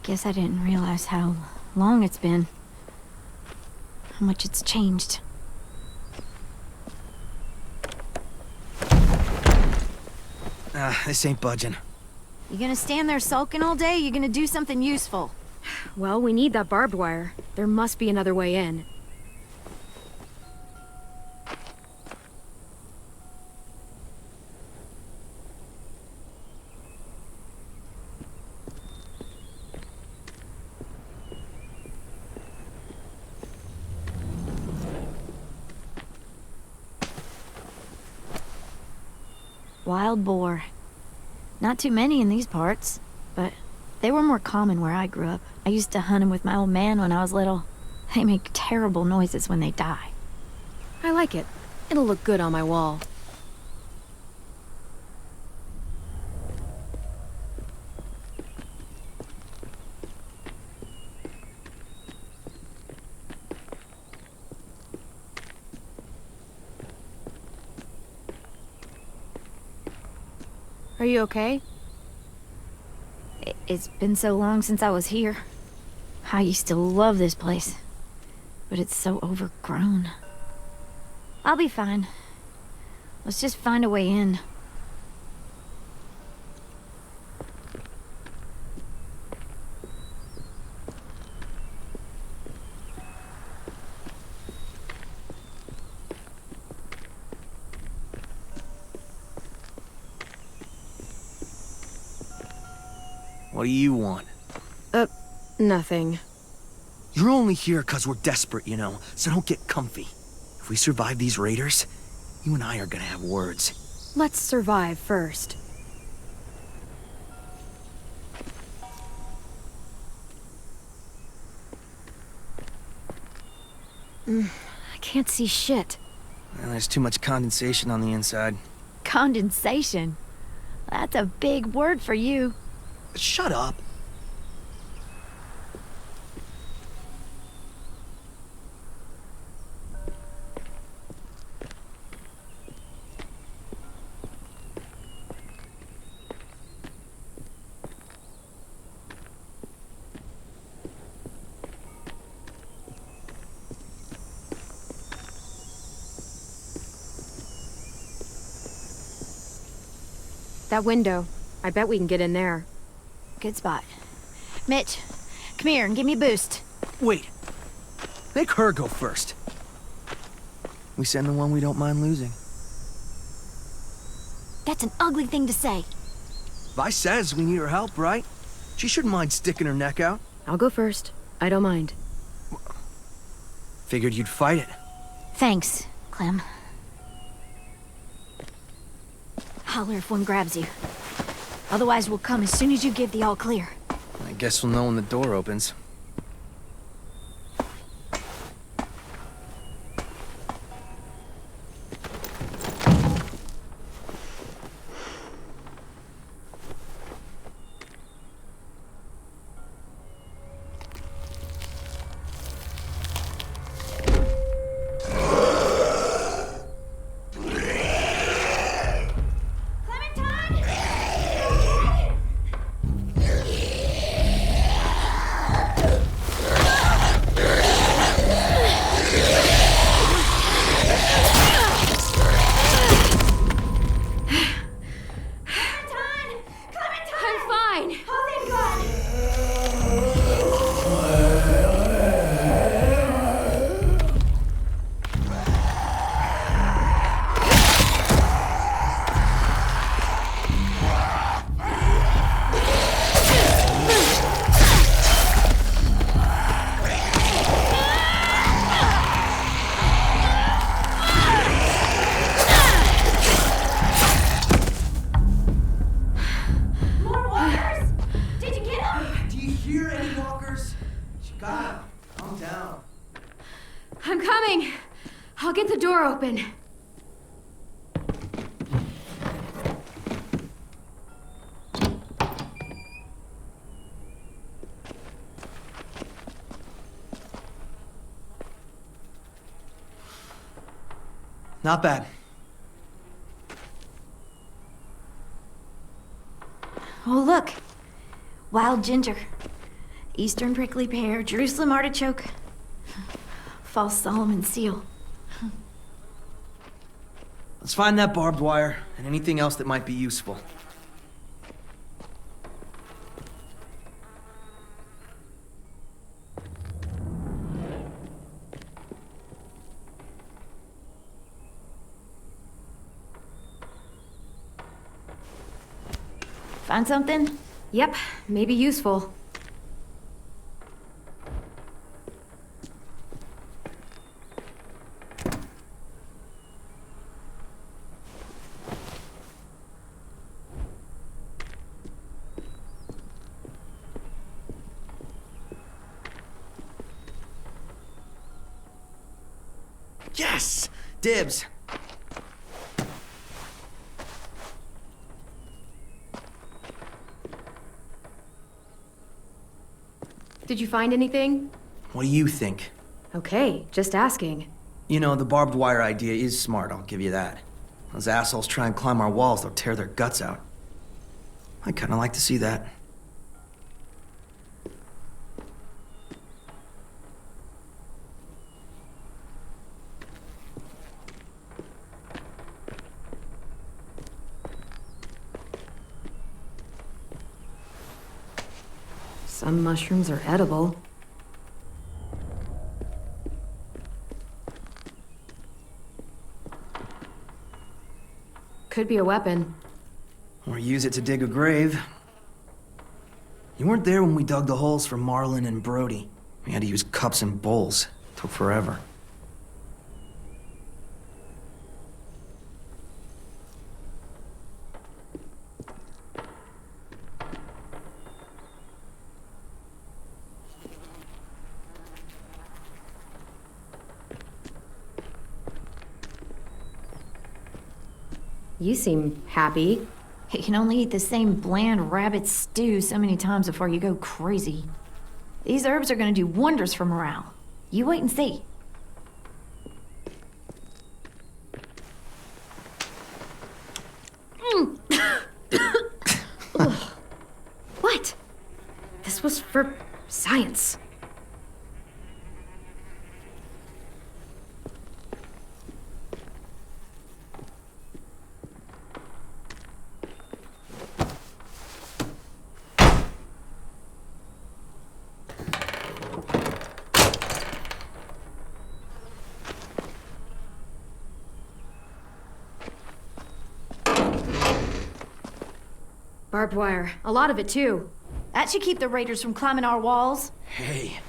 Guess I didn't realize how long it's been. How much it's changed. This ain't budging. You gonna stand there sulking all day? You gonna do something useful? Well, we need that barbed wire. There must be another way in. Wild boar. Not too many in these parts, but they were more common where I grew up. I used to hunt them with my old man when I was little. They make terrible noises when they die. I like it. It'll look good on my wall. Are you okay? It's been so long since I was here. I used to love this place, but it's so overgrown. I'll be fine. Let's just find a way in. What do you want? Nothing. You're only here because we're desperate, you know, so don't get comfy. If we survive these raiders, you and I are gonna have words. Let's survive first. I can't see shit. Well, there's too much condensation on the inside. Condensation? That's a big word for you. Shut up. That window. I bet we can get in there. Good spot. Mitch, come here and give me a boost. Wait. Make her go first. We send the one we don't mind losing. That's an ugly thing to say. Vi says we need her help, right? She shouldn't mind sticking her neck out. I'll go first. I don't mind. Figured you'd fight it. Thanks, Clem. Holler if one grabs you. Otherwise, we'll come as soon as you give the all clear. I guess we'll know when the door opens. I'm coming. I'll get the door open. Not bad. Oh, look. Wild ginger. Eastern prickly pear, Jerusalem artichoke. False Solomon seal. Let's find that barbed wire and anything else that might be useful. Find something? Yep, maybe useful. Yes! Dibs! Did you find anything? What do you think? Okay, just asking. You know, the barbed wire idea is smart, I'll give you that. Those assholes try and climb our walls, they'll tear their guts out. I'd kinda like to see that. Some mushrooms are edible. Could be a weapon. Or use it to dig a grave. You weren't there when we dug the holes for Marlin and Brody. We had to use cups and bowls. Took forever. You seem happy. You can only eat the same bland rabbit stew so many times before you go crazy. These herbs are gonna do wonders for morale. You wait and see. What? This was for science. Barbed wire. A lot of it, too. That should keep the raiders from climbing our walls. Hey,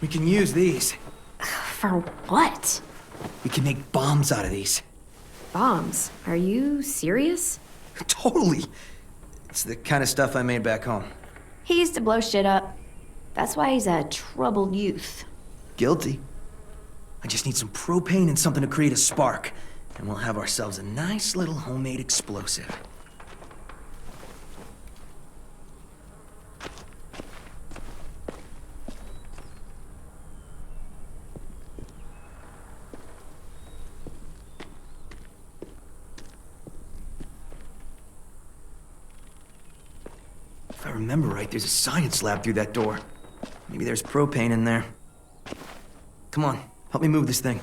we can use these. For what? We can make bombs out of these. Bombs? Are you serious? Totally. It's the kind of stuff I made back home. He used to blow shit up. That's why he's a troubled youth. Guilty. I just need some propane and something to create a spark. And we'll have ourselves a nice little homemade explosive. If I remember right, there's a science lab through that door. Maybe there's propane in there. Come on, help me move this thing.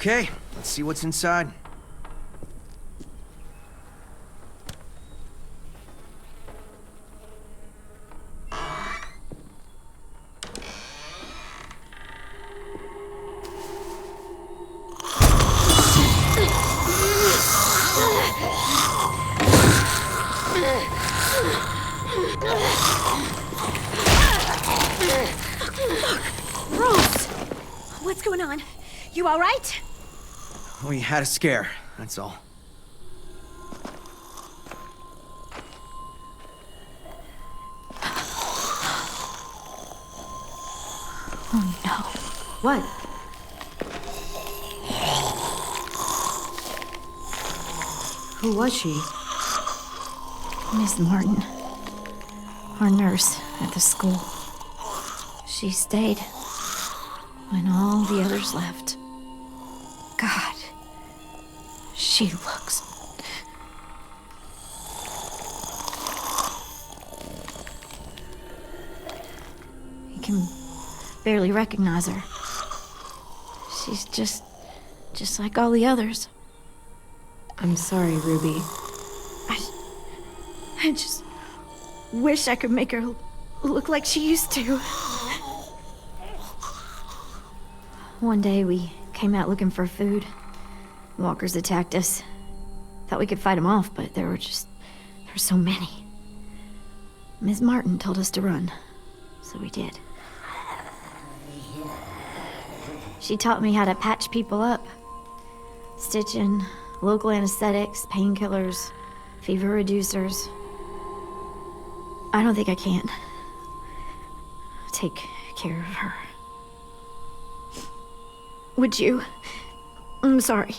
Okay, let's see what's inside. Rose! What's going on? You all right? We had a scare, that's all. Oh no. What? Who was she? Miss Martin. Our nurse at the school. She stayed when all the others left. God. She looks... You can barely recognize her. She's just like all the others. I'm sorry, Ruby. I just wish I could make her look like she used to. One day we came out looking for food. Walkers attacked us. Thought we could fight them off, but there were so many. Miss Martin told us to run, so we did. She taught me how to patch people up. Stitching, local anesthetics, painkillers, fever reducers. I don't think I can take care of her. Would you? I'm sorry.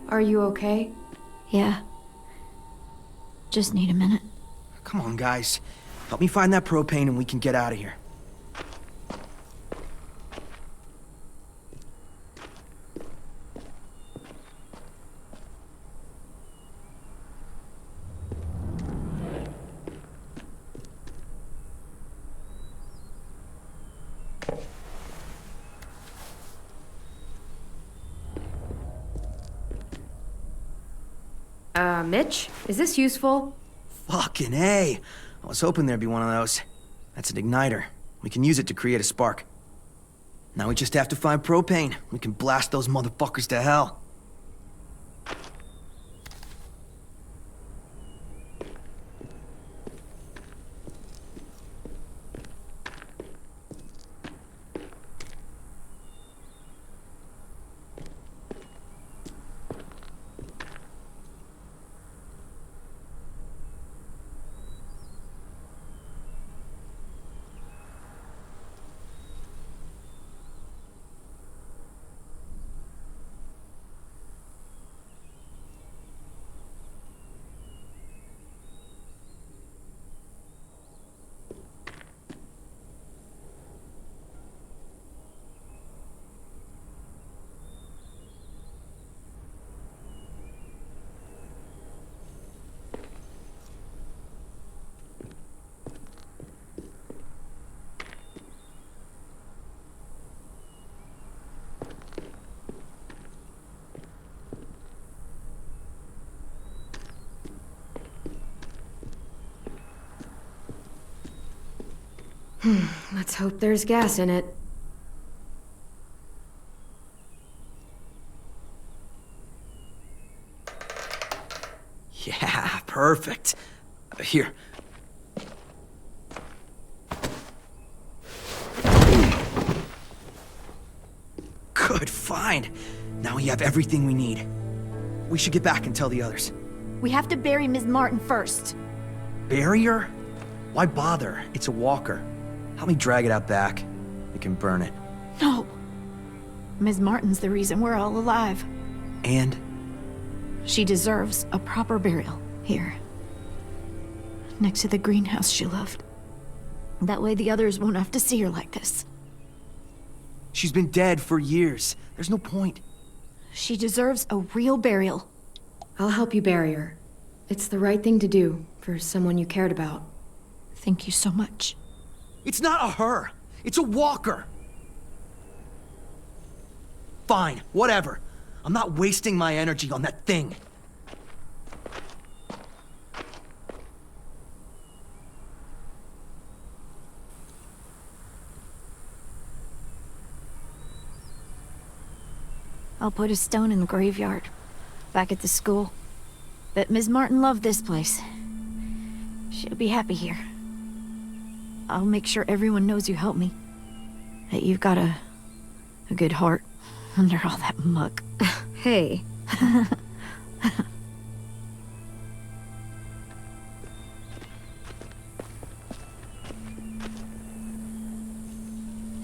Are you okay? Yeah. Just need a minute. Come on, guys. Help me find that propane and we can get out of here. Mitch? Is this useful? Fucking A. I was hoping there'd be one of those. That's an igniter. We can use it to create a spark. Now we just have to find propane. We can blast those motherfuckers to hell. Let's hope there's gas in it. Yeah, perfect. Here. Good find. Now we have everything we need. We should get back and tell the others. We have to bury Ms. Martin first. Bury her? Why bother? It's a walker. Help me drag it out back. We can burn it. No. Ms. Martin's the reason we're all alive. And? She deserves a proper burial here. Next to the greenhouse she loved. That way the others won't have to see her like this. She's been dead for years. There's no point. She deserves a real burial. I'll help you bury her. It's the right thing to do for someone you cared about. Thank you so much. It's not a her. It's a walker. Fine, whatever. I'm not wasting my energy on that thing. I'll put a stone in the graveyard, back at the school. Bet Ms. Martin loved this place. She'll be happy here. I'll make sure everyone knows you helped me. That you've got a good heart under all that muck. Hey.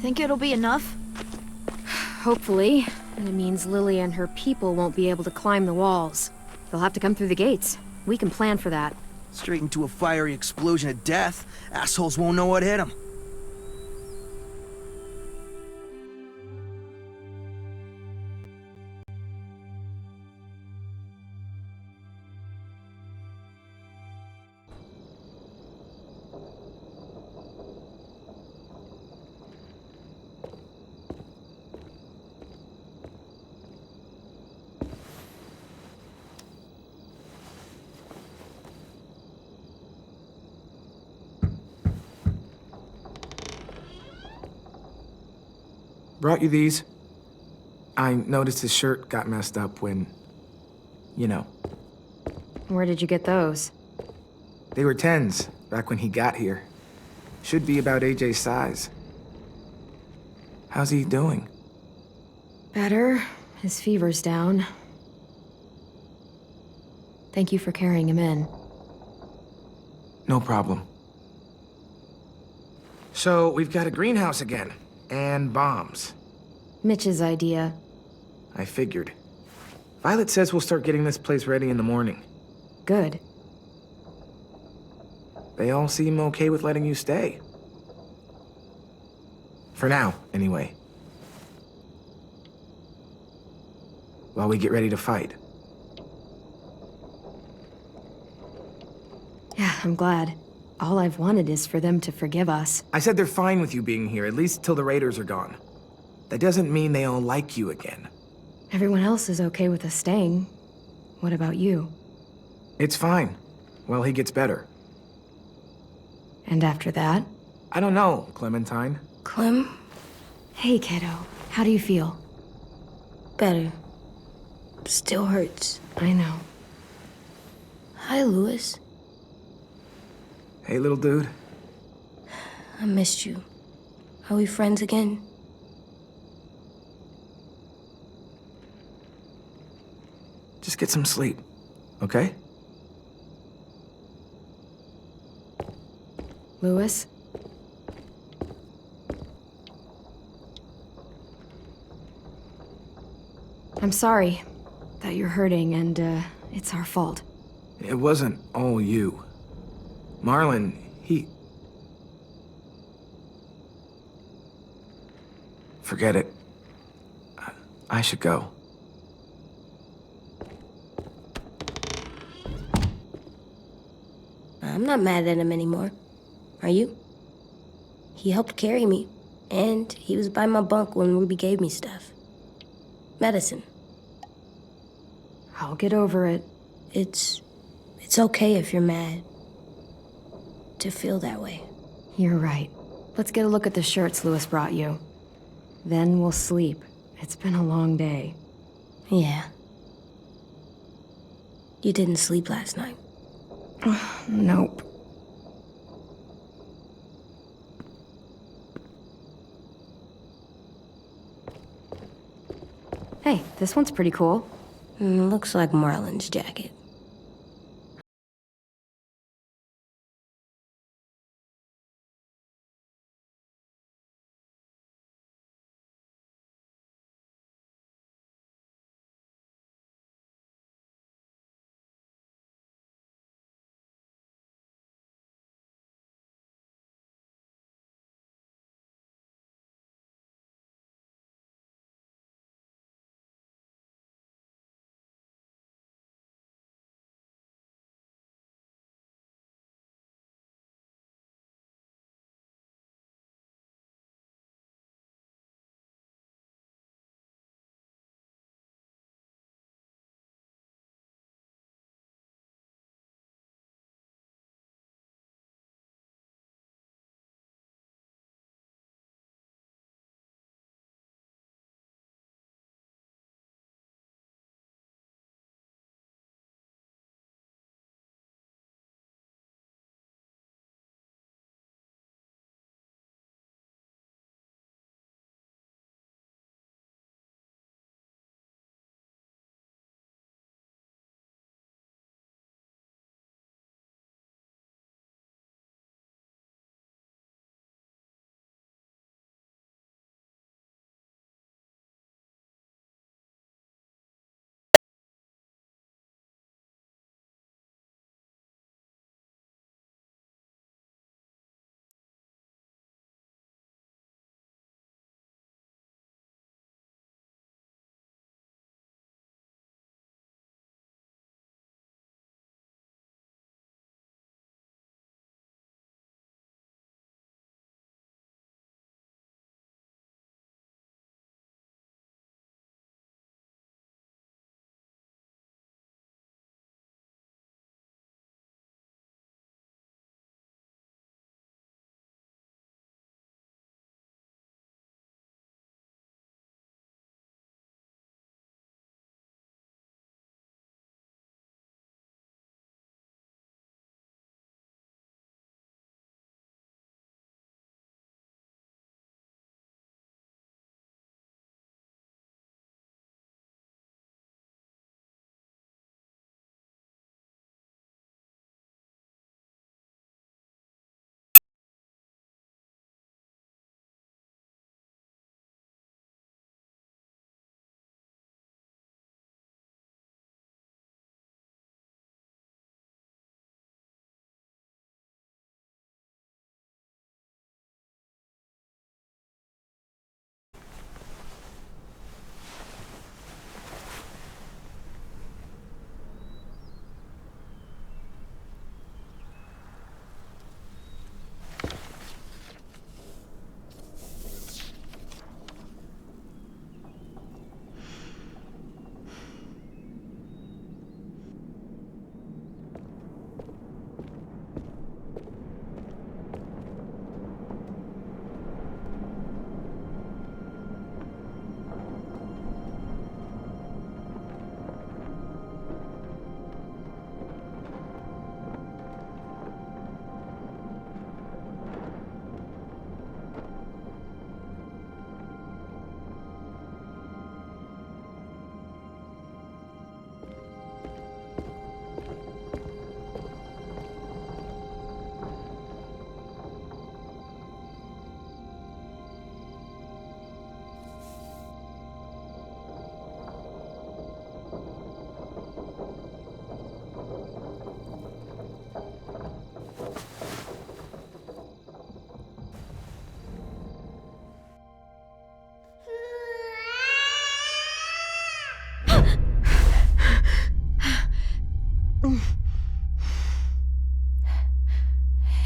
Think it'll be enough? Hopefully. And it means Lily and her people won't be able to climb the walls. They'll have to come through the gates. We can plan for that. Straight into a fiery explosion of death. Assholes won't know what hit them. Brought you these. I noticed his shirt got messed up when, you know. Where did you get those? They were 10s, back when he got here. Should be about AJ's size. How's he doing? Better. His fever's down. Thank you for carrying him in. No problem. So, we've got a greenhouse again. And bombs. Mitch's idea. I figured. Violet says we'll start getting this place ready in the morning. Good. They all seem okay with letting you stay. For now, anyway. While we get ready to fight. Yeah, I'm glad. All I've wanted is for them to forgive us. I said they're fine with you being here, at least till the raiders are gone. That doesn't mean they all like you again. Everyone else is okay with us staying. What about you? It's fine. Well, he gets better. And after that? I don't know, Clementine. Clem? Hey, kiddo. How do you feel? Better. Still hurts. I know. Hi, Louis. Hey, little dude. I missed you. Are we friends again? Just get some sleep, okay? Louis? I'm sorry that you're hurting, and it's our fault. It wasn't all you. Marlon, he... Forget it. I should go. I'm not mad at him anymore. Are you? He helped carry me, and he was by my bunk when Ruby gave me stuff. Medicine. I'll get over it. It's okay if you're mad. To feel that way. You're right. Let's get a look at the shirts Lewis brought you. Then we'll sleep. It's been a long day. Yeah. You didn't sleep last night. Nope. Hey, this one's pretty cool. Looks like Marlon's jacket.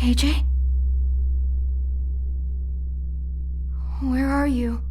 AJ? Where are you?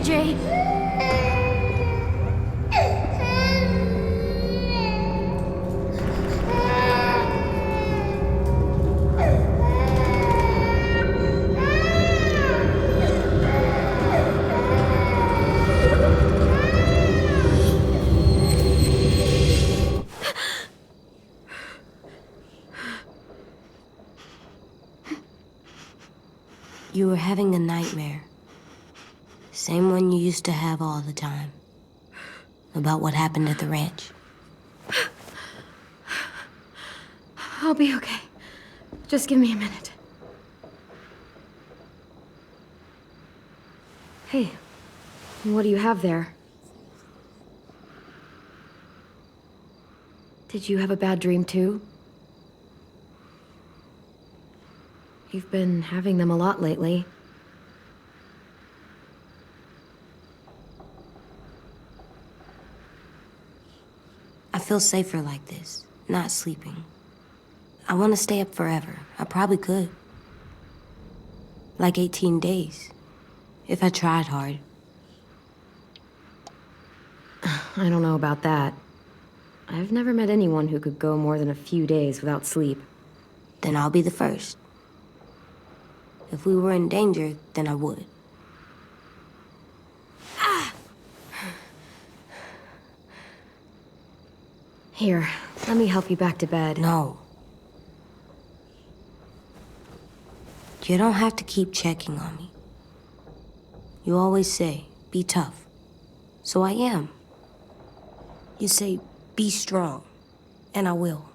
AJ! You were having a nightmare. Same one you used to have all the time. About what happened at the ranch. I'll be okay. Just give me a minute. Hey, what do you have there? Did you have a bad dream too? You've been having them a lot lately. I feel safer like this, not sleeping. I want to stay up forever. I probably could. Like 18 days. If I tried hard. I don't know about that. I've never met anyone who could go more than a few days without sleep. Then I'll be the first. If we were in danger, then I would. Here, let me help you back to bed. No. You don't have to keep checking on me. You always say, be tough. So I am. You say, be strong. And I will.